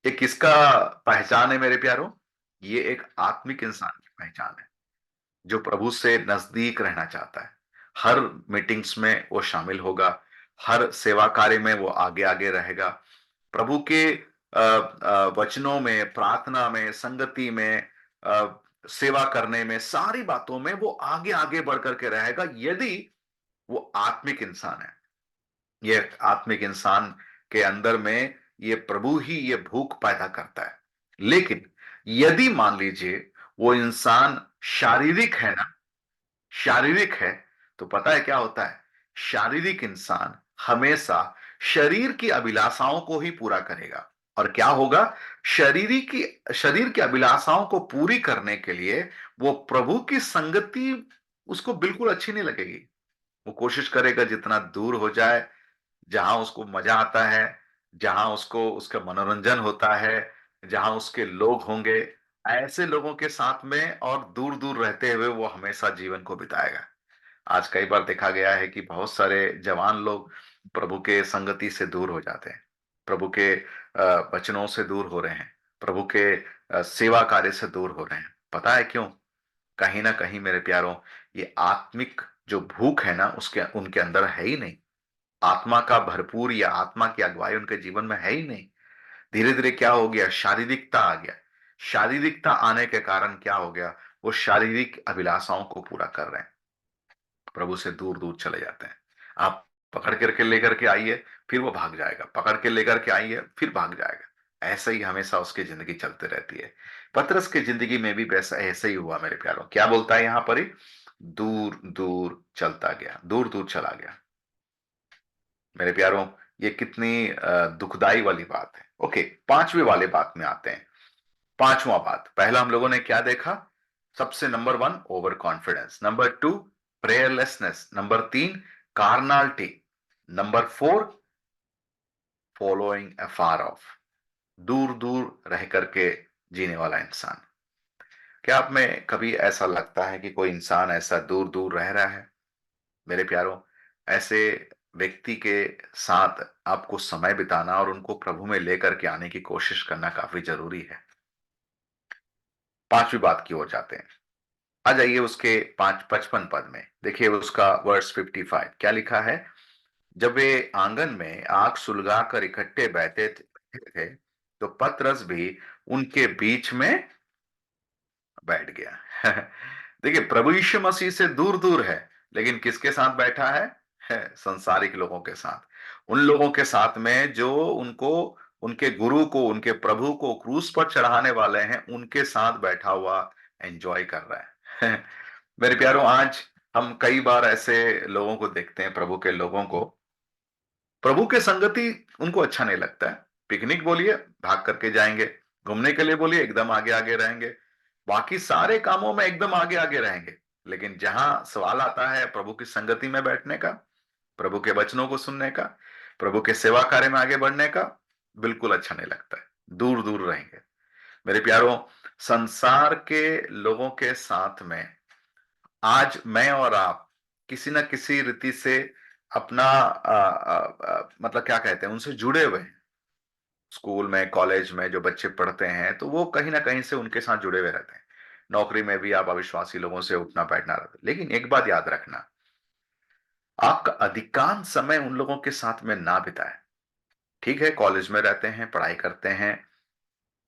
ये किसका पहचान है मेरे प्यारों? ये एक आत्मिक इंसान की पहचान है जो प्रभु से नजदीक रहना चाहता है। हर मीटिंग्स में वो शामिल होगा, हर सेवा कार्य में वो आगे आगे रहेगा, प्रभु के वचनों में, प्रार्थना में, संगति में, सेवा करने में, सारी बातों में वो आगे आगे बढ़ करके रहेगा, यदि वो आत्मिक इंसान है। ये आत्मिक इंसान के अंदर में ये प्रभु ही ये भूख पैदा करता है। लेकिन यदि मान लीजिए वो इंसान शारीरिक है ना, शारीरिक है, तो पता है क्या होता है, शारीरिक इंसान हमेशा शरीर की अभिलाषाओं को ही पूरा करेगा। और क्या होगा, शरीर की अभिलाषाओं को पूरी करने के लिए वो प्रभु की संगति उसको बिल्कुल अच्छी नहीं लगेगी। वो कोशिश करेगा जितना दूर हो जाए, जहां उसको मजा आता है, जहां उसको उसका मनोरंजन होता है, जहां उसके लोग होंगे, ऐसे लोगों के साथ में और दूर दूर रहते हुए वो हमेशा जीवन को बिताएगा। आज कई बार देखा गया है कि बहुत सारे जवान लोग प्रभु के संगति से दूर हो जाते हैं, प्रभु के वचनों से दूर हो रहे हैं, प्रभु के सेवा कार्य से दूर हो रहे हैं। पता है क्यों? कहीं ना कहीं मेरे प्यारों, ये आत्मिक जो भूख है ना, उसके उनके अंदर है ही नहीं। आत्मा का भरपूर या आत्मा की अगुवाई उनके जीवन में है ही नहीं। धीरे धीरे क्या हो गया, शारीरिकता आ गया। शारीरिकता आने के कारण क्या हो गया, वो शारीरिक अभिलाषाओं को पूरा कर रहे हैं, प्रभु से दूर दूर चले जाते हैं। आप पकड़ करके लेकर के आइए, फिर वो भाग जाएगा, पकड़ के लेकर के आइए, फिर भाग जाएगा। ऐसे ही हमेशा उसकी जिंदगी चलती रहती है। पतरस की जिंदगी में भी वैसा ऐसे ही हुआ मेरे प्यारों। क्या बोलता है यहां पर ही, दूर दूर चलता गया, दूर दूर चला गया। मेरे प्यारों, ये कितनी दुखदाई वाली बात है। ओके, पांचवी वाले बात में आते हैं। पांचवा बात, पहला हम लोगों ने क्या देखा, सबसे number one over confidence, number two prayerlessness, number तीन carnality, number four following afar off, दूर दूर रह करके जीने वाला इंसान। क्या आप में कभी ऐसा लगता है कि कोई इंसान ऐसा दूर दूर रह रहा है? मेरे प्यारों, ऐसे व्यक्ति के साथ आपको समय बिताना और उनको प्रभु में लेकर के आने की कोशिश करना काफी जरूरी है। पांचवी बात की ओर जाते हैं। आ जाइए उसके 55 पद में, देखिए उसका वर्स 55 क्या लिखा है। जब वे आंगन में आग सुलगा कर इकट्ठे बैठे थे, तो पतरस भी उनके बीच में बैठ गया। देखिए, प्रभु यीशु मसीह से दूर दूर है, लेकिन किसके साथ बैठा है संसारिक लोगों के साथ। उन लोगों के साथ में जो उनको, उनके गुरु को, उनके प्रभु को क्रूस पर चढ़ाने वाले हैं, उनके साथ बैठा हुआ एंजॉय कर रहा है। मेरे प्यारों, आज हम कई बार ऐसे लोगों को देखते हैं, प्रभु के लोगों को, प्रभु के संगति उनको अच्छा नहीं लगता है। पिकनिक बोलिए भाग करके जाएंगे, घूमने के लिए बोलिए एकदम आगे आगे रहेंगे, बाकी सारे कामों में एकदम आगे आगे रहेंगे। लेकिन जहां सवाल आता है प्रभु की संगति में बैठने का, प्रभु के वचनों को सुनने का, प्रभु के सेवा कार्य में आगे बढ़ने का, बिल्कुल अच्छा नहीं लगता है, दूर दूर रहेंगे। मेरे प्यारों, संसार के लोगों के साथ में आज मैं और आप किसी न किसी रीति से अपना मतलब क्या कहते हैं, उनसे जुड़े हुए हैं। स्कूल में, कॉलेज में जो बच्चे पढ़ते हैं, तो वो कहीं ना कहीं से उनके साथ जुड़े हुए रहते हैं। नौकरी में भी आप अविश्वासी लोगों से उठना बैठना रहता है। लेकिन एक बात याद रखना, आपका अधिकांश समय उन लोगों के साथ में ना बिताए। ठीक है, कॉलेज में रहते हैं, पढ़ाई करते हैं,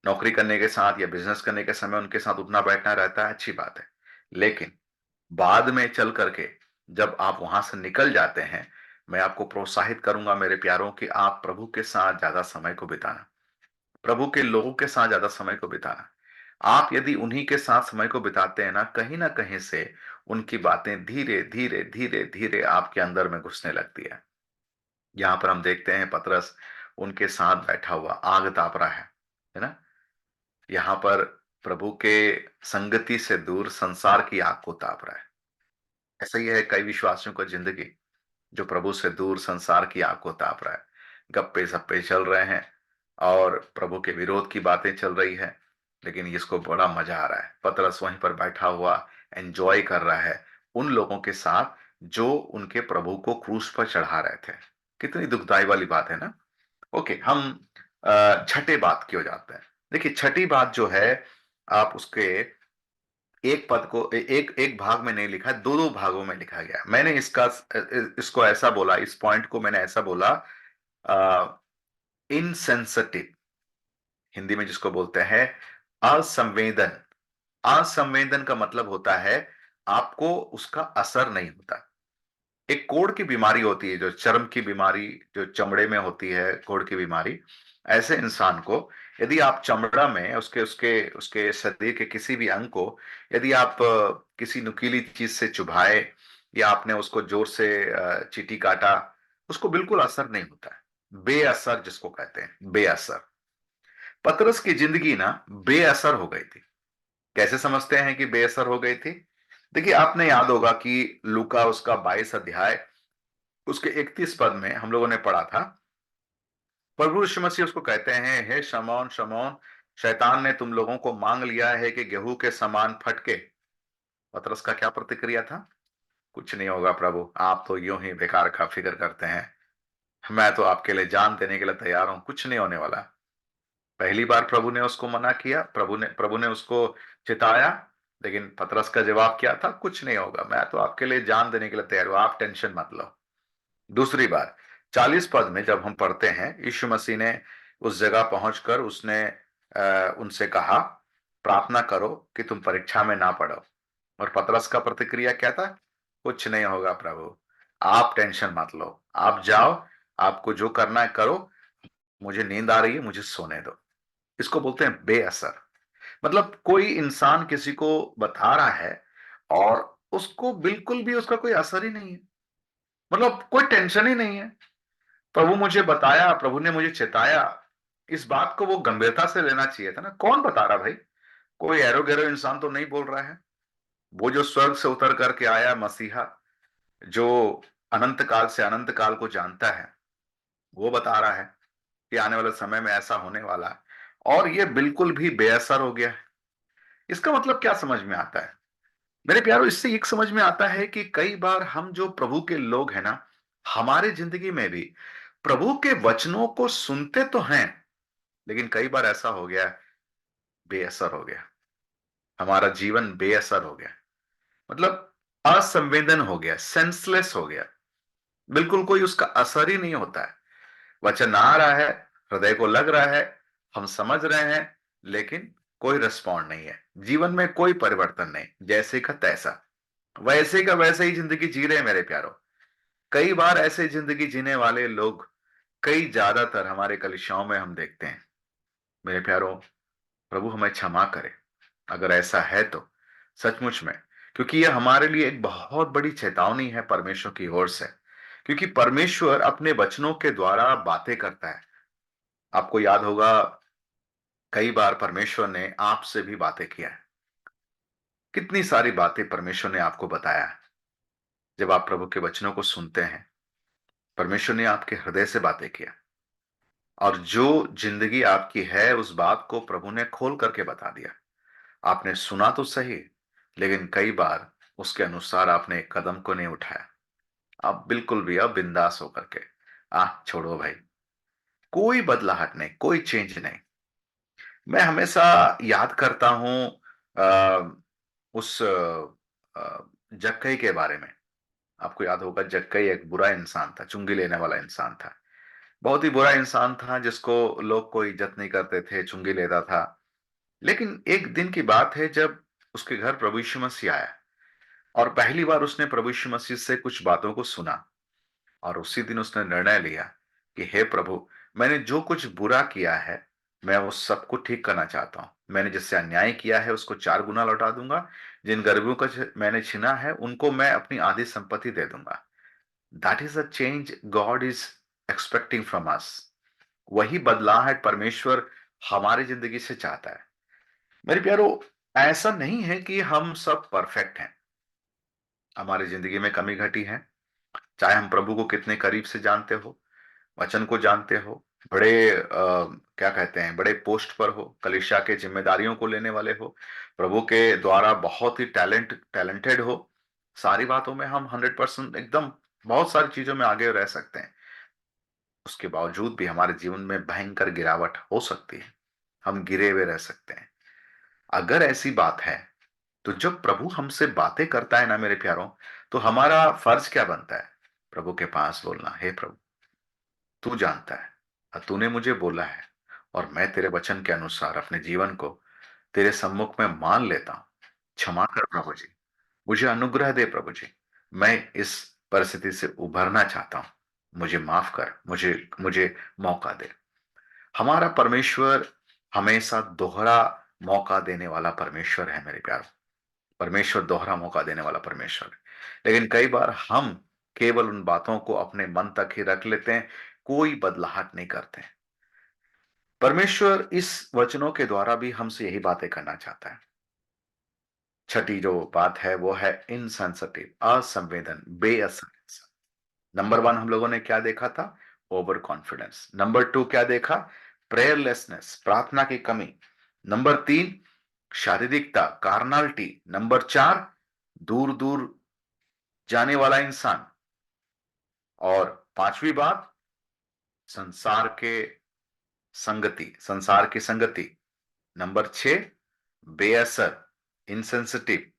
नौकरी करने के साथ या बिजनेस करने के समय उनके साथ उठना बैठना रहता है, अच्छी बात है। लेकिन बाद में चल करके जब आप वहां से निकल जाते हैं, मैं आपको प्रोत्साहित करूंगा मेरे प्यारों कि आप प्रभु के साथ ज्यादा समय को बिताना, प्रभु के लोगों के साथ ज्यादा समय को बिताना। आप यदि उन्हीं के साथ समय को बिताते हैं ना कहीं से उनकी बातें धीरे धीरे धीरे धीरे आपके अंदर में घुसने लगती है। यहां पर हम देखते हैं पतरस उनके साथ बैठा हुआ आग ताप रहा है ना। यहां पर प्रभु के संगति से दूर संसार की आग को ताप रहा है। ऐसा ही है कई विश्वासियों का जिंदगी, जो प्रभु से दूर संसार की आग को ताप रहा है। गप्पे सप्पे चल रहे हैं और प्रभु के विरोध की बातें चल रही है, लेकिन इसको बड़ा मजा आ रहा है। पतरस वहीं पर बैठा हुआ एंजॉय कर रहा है उन लोगों के साथ जो उनके प्रभु को क्रूस पर चढ़ा रहे थे। कितनी दुखदाई वाली बात है ना। ओके, हम छठे बात की हो जाते हैं। देखिए, छठी बात जो है, आप उसके एक पद को एक एक भाग में नहीं लिखा, दो दो भागों में लिखा गया। मैंने इसको ऐसा बोला, इस पॉइंट को मैंने ऐसा बोला, इनसेंसिटिव, हिंदी में जिसको बोलते हैं असंवेदन। असंवेदन का मतलब होता है आपको उसका असर नहीं होता। एक कोढ़ की बीमारी होती है, जो चर्म की बीमारी, जो चमड़े में होती है, कोढ़ की बीमारी। ऐसे इंसान को यदि आप चमड़ा में उसके उसके उसके शरीर के किसी भी अंग को यदि आप किसी नुकीली चीज से चुभाए या आपने उसको जोर से चींटी काटा, उसको बिल्कुल असर नहीं होता है। बेअसर जिसको कहते हैं, बेअसर। पतरस की जिंदगी ना बेअसर हो गई थी। कैसे समझते हैं कि बेअसर हो गई थी? देखिए, आपने याद होगा कि लूका उसका 22 अध्याय उसके 31 पद में हम लोगों ने पढ़ा था। प्रभु यीशु मसीह उसको कहते हैं, हे शमौन शमौन, शैतान ने तुम लोगों को मांग लिया है कि गेहूं के समान फटके। पतरस का क्या प्रतिक्रिया था? कुछ नहीं होगा प्रभु, आप तो यूं ही बेकार का फिक्र करते हैं। मैं तो आपके लिए जान देने के लिए तैयार हूं, कुछ नहीं होने वाला। पहली बार प्रभु ने उसको मना किया, प्रभु ने उसको चिताया, लेकिन पतरस का जवाब क्या था? कुछ नहीं होगा, मैं तो आपके लिए जान देने के लिए तैयार हूं, आप टेंशन मत लो। दूसरी बार 40 पद में जब हम पढ़ते हैं, यीशु मसीह ने उस जगह पहुंचकर उसने उनसे कहा, प्रार्थना करो कि तुम परीक्षा में ना पड़ो। और पतरस का प्रतिक्रिया क्या था? कुछ नहीं होगा प्रभु, आप टेंशन मत लो, आप जाओ, आपको जो करना है करो, मुझे नींद आ रही है, मुझे सोने दो। इसको बोलते हैं बेअसर। मतलब कोई इंसान किसी को बता रहा है और उसको बिल्कुल भी उसका कोई असर ही नहीं है, मतलब कोई टेंशन ही नहीं है। प्रभु मुझे बताया, प्रभु ने मुझे चेताया, इस बात को वो गंभीरता से लेना चाहिए था ना। कौन बता रहा भाई? कोई एरो गैरो इंसान तो नहीं बोल रहा है। वो जो स्वर्ग से उतर करके आया मसीहा, जो अनंत काल से अनंत काल को जानता है, वो बता रहा है कि आने वाले समय में ऐसा होने वाला है, और ये बिल्कुल भी बेअसर हो गया है। इसका मतलब क्या समझ में आता है मेरे प्यारो? इससे एक समझ में आता है कि कई बार हम जो प्रभु के लोग हैं ना, हमारे जिंदगी में भी प्रभु के वचनों को सुनते तो हैं, लेकिन कई बार ऐसा हो गया, बेअसर हो गया। हमारा जीवन बेअसर हो गया, मतलब असंवेदन हो गया, सेंसलेस हो गया। बिल्कुल कोई उसका असर ही नहीं होता है। वचन आ रहा है, हृदय को लग रहा है, हम समझ रहे हैं, लेकिन कोई रिस्पॉन्ड नहीं है। जीवन में कोई परिवर्तन नहीं, जैसे का तैसा, वैसे का वैसे ही जिंदगी जी रहे हैं मेरे प्यारो। कई बार ऐसे जिंदगी जीने वाले लोग, कई ज्यादातर हमारे कलीसियाओं में हम देखते हैं मेरे प्यारो। प्रभु हमें क्षमा करे अगर ऐसा है तो, सचमुच में। क्योंकि यह हमारे लिए एक बहुत बड़ी चेतावनी है परमेश्वर की ओर से, क्योंकि परमेश्वर अपने वचनों के द्वारा बातें करता है। आपको याद होगा, कई बार परमेश्वर ने आपसे भी बातें किया है। कितनी सारी बातें परमेश्वर ने आपको बताया है। जब आप प्रभु के वचनों को सुनते हैं, परमेश्वर ने आपके हृदय से बातें किया, और जो जिंदगी आपकी है उस बात को प्रभु ने खोल करके बता दिया। आपने सुना तो सही, लेकिन कई बार उसके अनुसार आपने एक कदम को नहीं उठाया। आप बिल्कुल भी अब बिंदास होकर के छोड़ो भाई, कोई बदलाहट नहीं, कोई चेंज नहीं। मैं हमेशा याद करता हूं उस जक्कई के बारे में। आपको याद होगा, जक्कई एक बुरा इंसान था, चुंगी लेने वाला इंसान था। बहुत ही बुरा इंसान था, जिसको लोग कोई इज्जत नहीं करते थे, चुंगी लेता था। लेकिन एक दिन की बात है जब उसके घर प्रभु यीशु मसीह आया, और पहली बार उसने प्रभु यीशु मसीह से कुछ बातों को सुना, और उसी दिन उसने निर्णय लिया कि हे प्रभु, मैंने जो कुछ बुरा किया है, मैं उस सबको ठीक करना चाहता हूं। मैंने जिससे अन्याय किया है उसको 4 गुना लौटा दूंगा। जिन गरीबों का मैंने छीना है उनको मैं अपनी आधी संपत्ति दे दूंगा। That is a change God is expecting from us. वही बदलाव परमेश्वर हमारी जिंदगी से चाहता है। मेरे प्यारो, ऐसा नहीं है कि हम सब परफेक्ट हैं। हमारी जिंदगी में कमी घटी है, चाहे हम प्रभु को कितने करीब से जानते हो, वचन को जानते हो, बड़े क्या कहते हैं, बड़े पोस्ट पर हो, कलीसिया के जिम्मेदारियों को लेने वाले हो, प्रभु के द्वारा बहुत ही टैलेंटेड हो। सारी बातों में हम 100% एकदम, बहुत सारी चीजों में आगे रह सकते हैं। उसके बावजूद भी हमारे जीवन में भयंकर गिरावट हो सकती है, हम गिरे हुए रह सकते हैं। अगर ऐसी बात है, तो जब प्रभु हमसे बातें करता है ना मेरे प्यारों, तो हमारा फर्ज क्या बनता है? प्रभु के पास बोलना, हे प्रभु, तू जानता है और तूने मुझे बोला है, और मैं तेरे वचन के अनुसार अपने जीवन को तेरे सम्मुख में मान लेता हूं। क्षमा कर प्रभु जी, मुझे अनुग्रह दे प्रभु जी। मैं इस परिस्थिति से उभरना चाहता हूं, मुझे माफ कर, मुझे मुझे मौका दे। हमारा परमेश्वर हमेशा दोहरा मौका देने वाला परमेश्वर है मेरे प्यार। परमेश्वर दोहरा मौका देने वाला परमेश्वर है। लेकिन कई बार हम केवल उन बातों को अपने मन तक ही रख लेते हैं, कोई बदलाहट नहीं करते हैं। परमेश्वर इस वचनों के द्वारा भी हमसे यही बातें करना चाहता है। छठी जो बात है वो है इनसेंसिटिव, असंवेदन, बेअसर। नंबर वन हम लोगों ने क्या देखा था? Over confidence. नंबर टू क्या देखा? प्रेयरलेसनेस, प्रार्थना की कमी। नंबर तीन, शारीरिकता, कार्नालिटी। नंबर चार, दूर दूर जाने वाला इंसान। और पांचवी बात, संसार के संसार की संगति। नंबर छह, बेअसर, इंसेंसिटिव।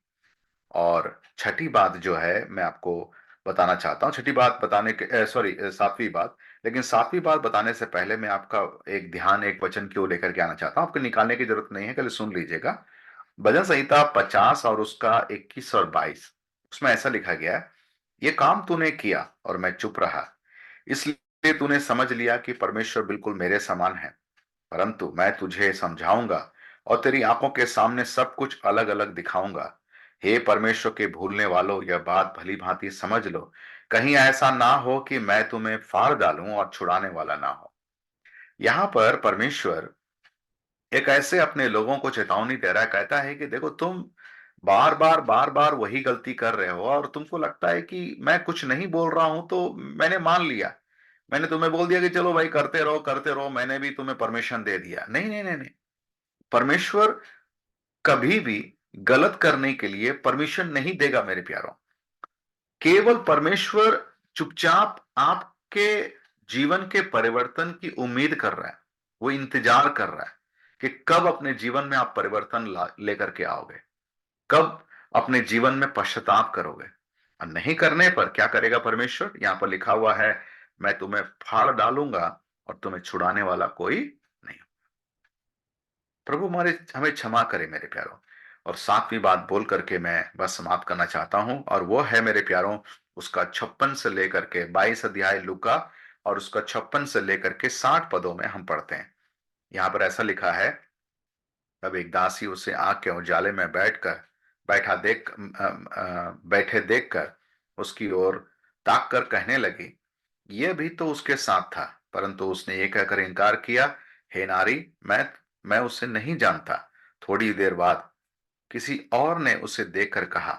और छठी बात जो है मैं आपको बताना चाहता हूं, छठी बात बताने के सॉरी सातवीं बात। लेकिन सातवीं बात बताने से पहले मैं आपका एक ध्यान एक वचन की ओर लेकर के आना चाहता हूं। आपको निकालने की जरूरत नहीं है, कल सुन लीजिएगा। भजन संहिता 50 और उसका 21 और 22, उसमें ऐसा लिखा गया है, ये काम तूने किया और मैं चुप रहा, इसलिए तूने समझ लिया कि परमेश्वर बिल्कुल मेरे समान है। परंतु मैं तुझे समझाऊंगा और तेरी आंखों के सामने सब कुछ अलग अलग दिखाऊंगा। हे परमेश्वर के भूलने वालों, यह बात भली भांति समझ लो, कहीं ऐसा ना हो कि मैं तुम्हें फाड़ डालूं और छुड़ाने वाला ना हो। यहां पर परमेश्वर एक ऐसे अपने लोगों को चेतावनी दे रहा है, कहता है कि देखो तुम बार बार वही गलती कर रहे हो और तुमको लगता है कि मैं कुछ नहीं बोल रहा हूं तो मैंने मान लिया, मैंने तुम्हें बोल दिया कि चलो भाई करते रहो, मैंने भी तुम्हें परमिशन दे दिया। नहीं नहीं नहीं नहीं, परमेश्वर कभी भी गलत करने के लिए परमिशन नहीं देगा मेरे प्यारों। केवल परमेश्वर चुपचाप आपके जीवन के परिवर्तन की उम्मीद कर रहा है, वो इंतजार कर रहा है कि कब अपने जीवन में आप परिवर्तन लेकर के आओगे, कब अपने जीवन में पश्चाताप करोगे। और नहीं करने पर क्या करेगा परमेश्वर? यहां पर लिखा हुआ है, मैं तुम्हें फाड़ डालूंगा और तुम्हें छुड़ाने वाला कोई नहीं। प्रभु हमारे हमें क्षमा करे मेरे प्यारों। और सातवीं बात बोल करके मैं बस समाप्त करना चाहता हूं, और वो है मेरे प्यारों, उसका 56 से लेकर के 22 अध्याय लूका, और उसका 56 से लेकर के 60 पदों में हम पढ़ते हैं। यहां पर ऐसा लिखा है, तब एक दासी उसे आग के उजाले में बैठे देखकर उसकी ओर ताक कर कहने लगी, यह भी तो उसके साथ था। परंतु उसने ये कहकर इनकार किया, हे नारी, मैं उसे नहीं जानता। थोड़ी देर बाद किसी और ने उसे देखकर कहा,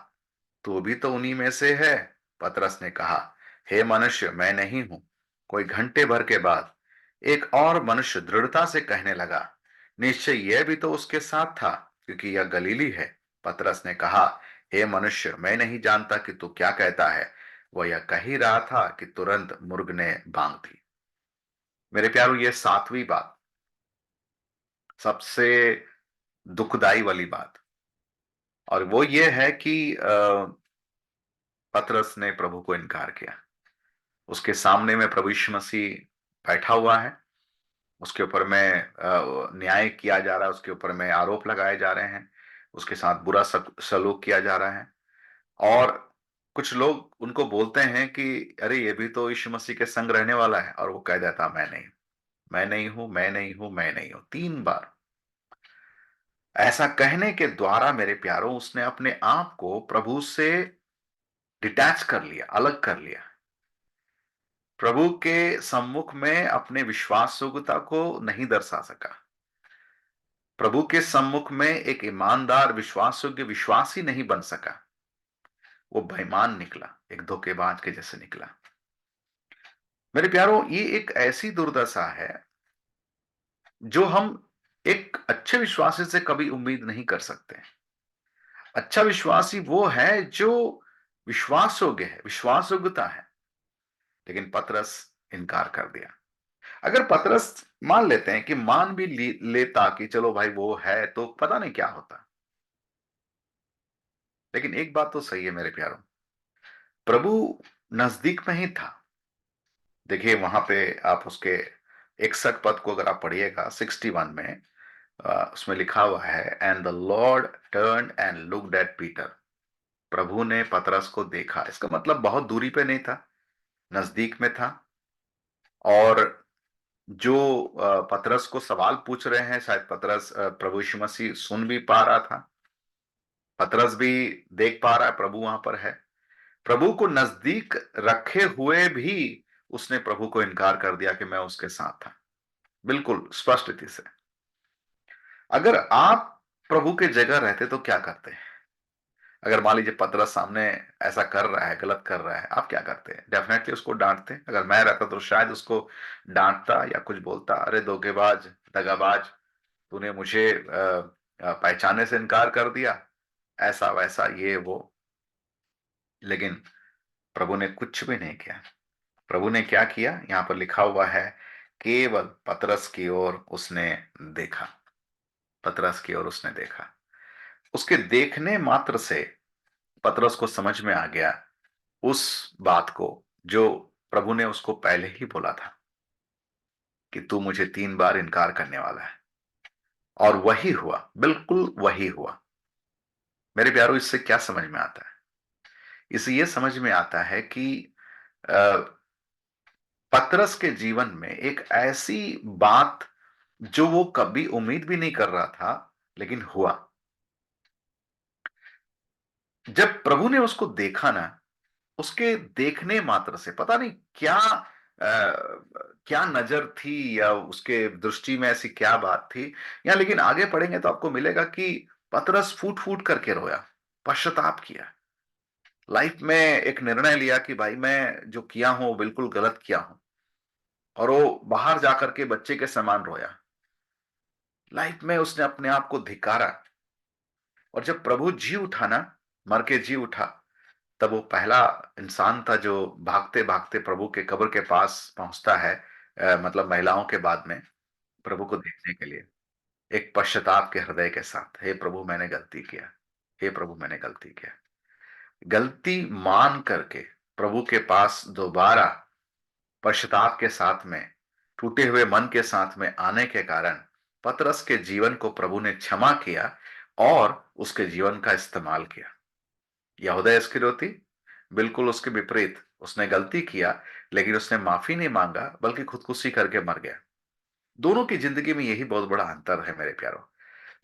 तू भी तो उन्हीं में से है। पतरस ने कहा, हे मनुष्य, मैं नहीं हूं। कोई घंटे भर के बाद एक और मनुष्य दृढ़ता से कहने लगा, निश्चय यह भी तो उसके साथ था, क्योंकि यह गलीली है। पतरस ने कहा, हे मनुष्य, मैं नहीं जानता कि तू क्या कहता है। वह यह कह ही रहा था कि तुरंत मुर्ग ने बांग दी। मेरे प्यारों, यह सातवीं बात, सबसे दुखदाई वाली बात, और वो ये है कि पतरस ने प्रभु को इनकार किया। उसके सामने में प्रभु यीशु मसीह बैठा हुआ है, उसके ऊपर में न्याय किया जा रहा है, उसके ऊपर में आरोप लगाए जा रहे हैं, उसके साथ बुरा सलूक किया जा रहा है। और कुछ लोग उनको बोलते हैं कि अरे ये भी तो यीशु मसीह के संग रहने वाला है, और वो कह देता, मैं नहीं, मैं नहीं हूं, मैं नहीं हूं, मैं नहीं हूं, 3 बार। ऐसा कहने के द्वारा मेरे प्यारों, उसने अपने आप को प्रभु से डिटैच कर लिया, अलग कर लिया। प्रभु के सम्मुख में अपने विश्वास योग्यता को नहीं दर्शा सका। प्रभु के सम्मुख में एक ईमानदार विश्वास योग्य विश्वासी नहीं बन सका। वो बेईमान निकला, एक धोखेबाज के जैसे निकला। मेरे प्यारों, ये एक ऐसी दुर्दशा है जो हम एक अच्छे विश्वासी से कभी उम्मीद नहीं कर सकते। अच्छा विश्वासी वो है जो विश्वास योग्य है, विश्वास योग्यता है। लेकिन पतरस इनकार कर दिया। अगर पतरस मान लेते हैं कि मान भी लेता कि चलो भाई वो है, तो पता नहीं क्या होता। लेकिन एक बात तो सही है मेरे प्यारों, प्रभु नजदीक में ही था। देखिए वहां पे आप उसके 61 पद को अगर आप पढ़िएगा, 61 में उसमें लिखा हुआ है, and the Lord turn and looked at Peter. प्रभु ने पतरस को देखा, इसका मतलब बहुत दूरी पे नहीं था, नजदीक में था। और जो पतरस को सवाल पूछ रहे हैं, शायद पतरस प्रभु यीशु मसीह सुन भी पा रहा था, पतरस भी देख पा रहा है प्रभु वहां पर है। प्रभु को नजदीक रखे हुए भी उसने प्रभु को इनकार कर दिया कि मैं उसके साथ था। बिल्कुल स्पष्ट रीति से। अगर आप प्रभु के जगह रहते तो क्या करते? अगर मान लीजिए पतरस सामने ऐसा कर रहा है, गलत कर रहा है, आप क्या करते हैं? डेफिनेटली उसको डांटते। अगर मैं रहता तो शायद उसको डांटता या कुछ बोलता, अरे धोखेबाज, दगाबाज, तूने मुझे पहचानने से इनकार कर दिया, ऐसा वैसा ये वो। लेकिन प्रभु ने कुछ भी नहीं किया। प्रभु ने क्या किया? यहां पर लिखा हुआ है, केवल पतरस की ओर उसने देखा। पतरस की ओर उसने देखा। उसके देखने मात्र से पतरस को समझ में आ गया उस बात को जो प्रभु ने उसको पहले ही बोला था कि तू मुझे 3 बार इनकार करने वाला है। और वही हुआ, बिल्कुल वही हुआ। मेरे प्यारों, इससे क्या समझ में आता है? इससे यह समझ में आता है कि पतरस के जीवन में एक ऐसी बात जो वो कभी उम्मीद भी नहीं कर रहा था, लेकिन हुआ। जब प्रभु ने उसको देखा ना, उसके देखने मात्र से पता नहीं क्या क्या नजर थी या उसके दृष्टि में ऐसी क्या बात थी। या लेकिन आगे पढ़ेंगे तो आपको मिलेगा कि पतरस फूट फूट करके रोया, पश्चाताप किया, लाइफ में एक निर्णय लिया कि भाई मैं जो किया हूं वो बिल्कुल गलत किया हूं। और वो बाहर जाकर के बच्चे के समान रोया। लाइफ में उसने अपने आप को धिकारा। और जब प्रभु जी उठा ना, मर के जी उठा, तब वो पहला इंसान था जो भागते भागते प्रभु के कब्र के पास पहुंचता है, मतलब महिलाओं के बाद में, प्रभु को देखने के लिए, एक पश्चाताप के हृदय के साथ, हे प्रभु मैंने गलती किया, हे प्रभु मैंने गलती किया। गलती मान करके प्रभु के पास दोबारा पश्चाताप के साथ में, टूटे हुए मन के साथ में आने के कारण पतरस के जीवन को प्रभु ने क्षमा किया और उसके जीवन का इस्तेमाल किया। यहूदा इस्करियोती बिल्कुल उसके विपरीत, उसने गलती किया लेकिन उसने माफी नहीं मांगा बल्कि खुदकुशी करके मर गया। दोनों की जिंदगी में यही बहुत बड़ा अंतर है मेरे प्यारों।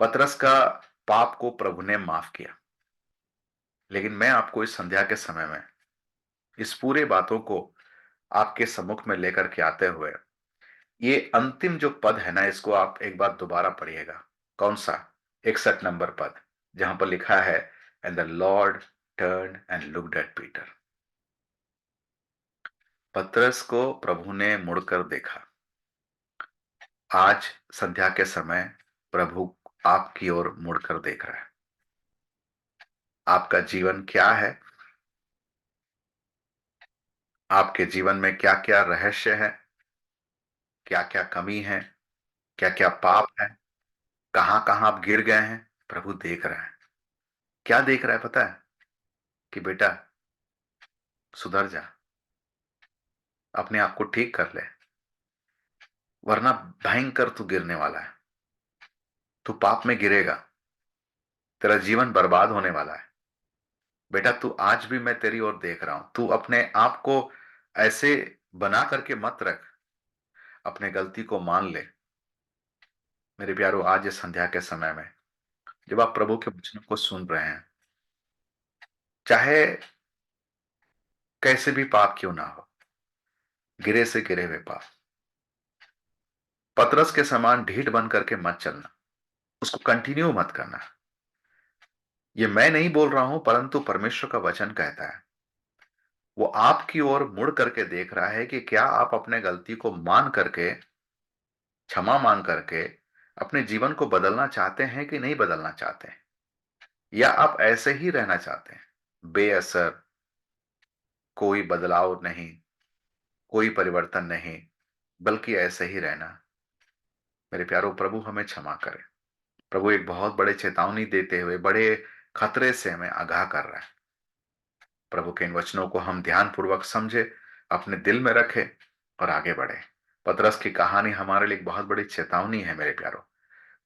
पतरस का पाप को प्रभु ने माफ किया, लेकिन मैं आपको इस संध्या के समय में इस पूरे बातों को आपके सम्मुख में लेकर के आते हुए, ये अंतिम जो पद है ना, इसको आप एक बार दोबारा पढ़िएगा। कौन सा? 61 नंबर पद, जहां पर लिखा है, and the Lord turn and looked at Peter. पतरस को प्रभु ने मुड़कर देखा। आज संध्या के समय प्रभु आपकी ओर मुड़कर देख रहा है। आपका जीवन क्या है? आपके जीवन में क्या क्या रहस्य है? क्या क्या कमी है? क्या क्या पाप है? कहां कहां आप गिर गए हैं? प्रभु देख रहा है। क्या देख रहा है पता है? कि बेटा सुधर जा, अपने आप को ठीक कर ले, वरना भयंकर तू गिरने वाला है। तू पाप में गिरेगा, तेरा जीवन बर्बाद होने वाला है। बेटा तू, आज भी मैं तेरी ओर देख रहा हूं, तू अपने आप को ऐसे बना करके मत रख, अपने गलती को मान ले। मेरे प्यारों, आज इस संध्या के समय में जब आप प्रभु के वचनों को सुन रहे हैं, चाहे कैसे भी पाप क्यों ना हो, गिरे से गिरे हुए पाप, पतरस के समान ढीठ बन करके मत चलना, उसको कंटिन्यू मत करना। ये मैं नहीं बोल रहा हूं, परंतु परमेश्वर का वचन कहता है। वो आपकी ओर मुड़ करके देख रहा है कि क्या आप अपने गलती को मान करके, क्षमा मांग करके अपने जीवन को बदलना चाहते हैं कि नहीं बदलना चाहते हैं, या आप ऐसे ही रहना चाहते हैं बेअसर, कोई बदलाव नहीं, कोई परिवर्तन नहीं, बल्कि ऐसे ही रहना। मेरे प्यारों, प्रभु हमें क्षमा करे। प्रभु एक बहुत बड़े चेतावनी देते हुए बड़े खतरे से हमें आगाह कर रहा है। प्रभु के इन वचनों को हम ध्यान पूर्वक समझे, अपने दिल में रखे और आगे बढ़े। पतरस की कहानी हमारे लिए एक बहुत बड़ी चेतावनी है मेरे प्यारों।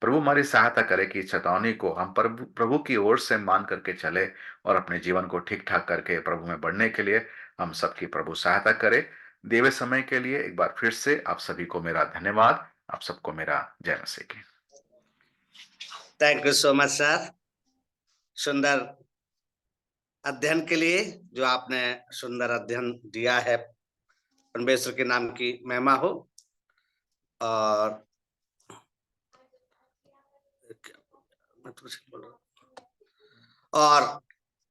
प्रभु हमारी सहायता करे कि इस चेतावनी को हम प्रभु प्रभु की ओर से मान करके चले और अपने जीवन को ठीक ठाक करके प्रभु में बढ़ने के लिए हम सबकी प्रभु सहायता करे। देवे समय के लिए एक बार फिर से आप सभी को मेरा धन्यवाद। आप सबको मेरा जय मसीह की। Thank you so much sir. सुंदर अध्ययन के लिए, जो आपने सुंदर अध्ययन दिया है। परमेश्वर के नाम की महिमा हो। और और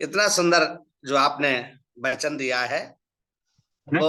इतना सुंदर जो आपने वचन दिया है, वो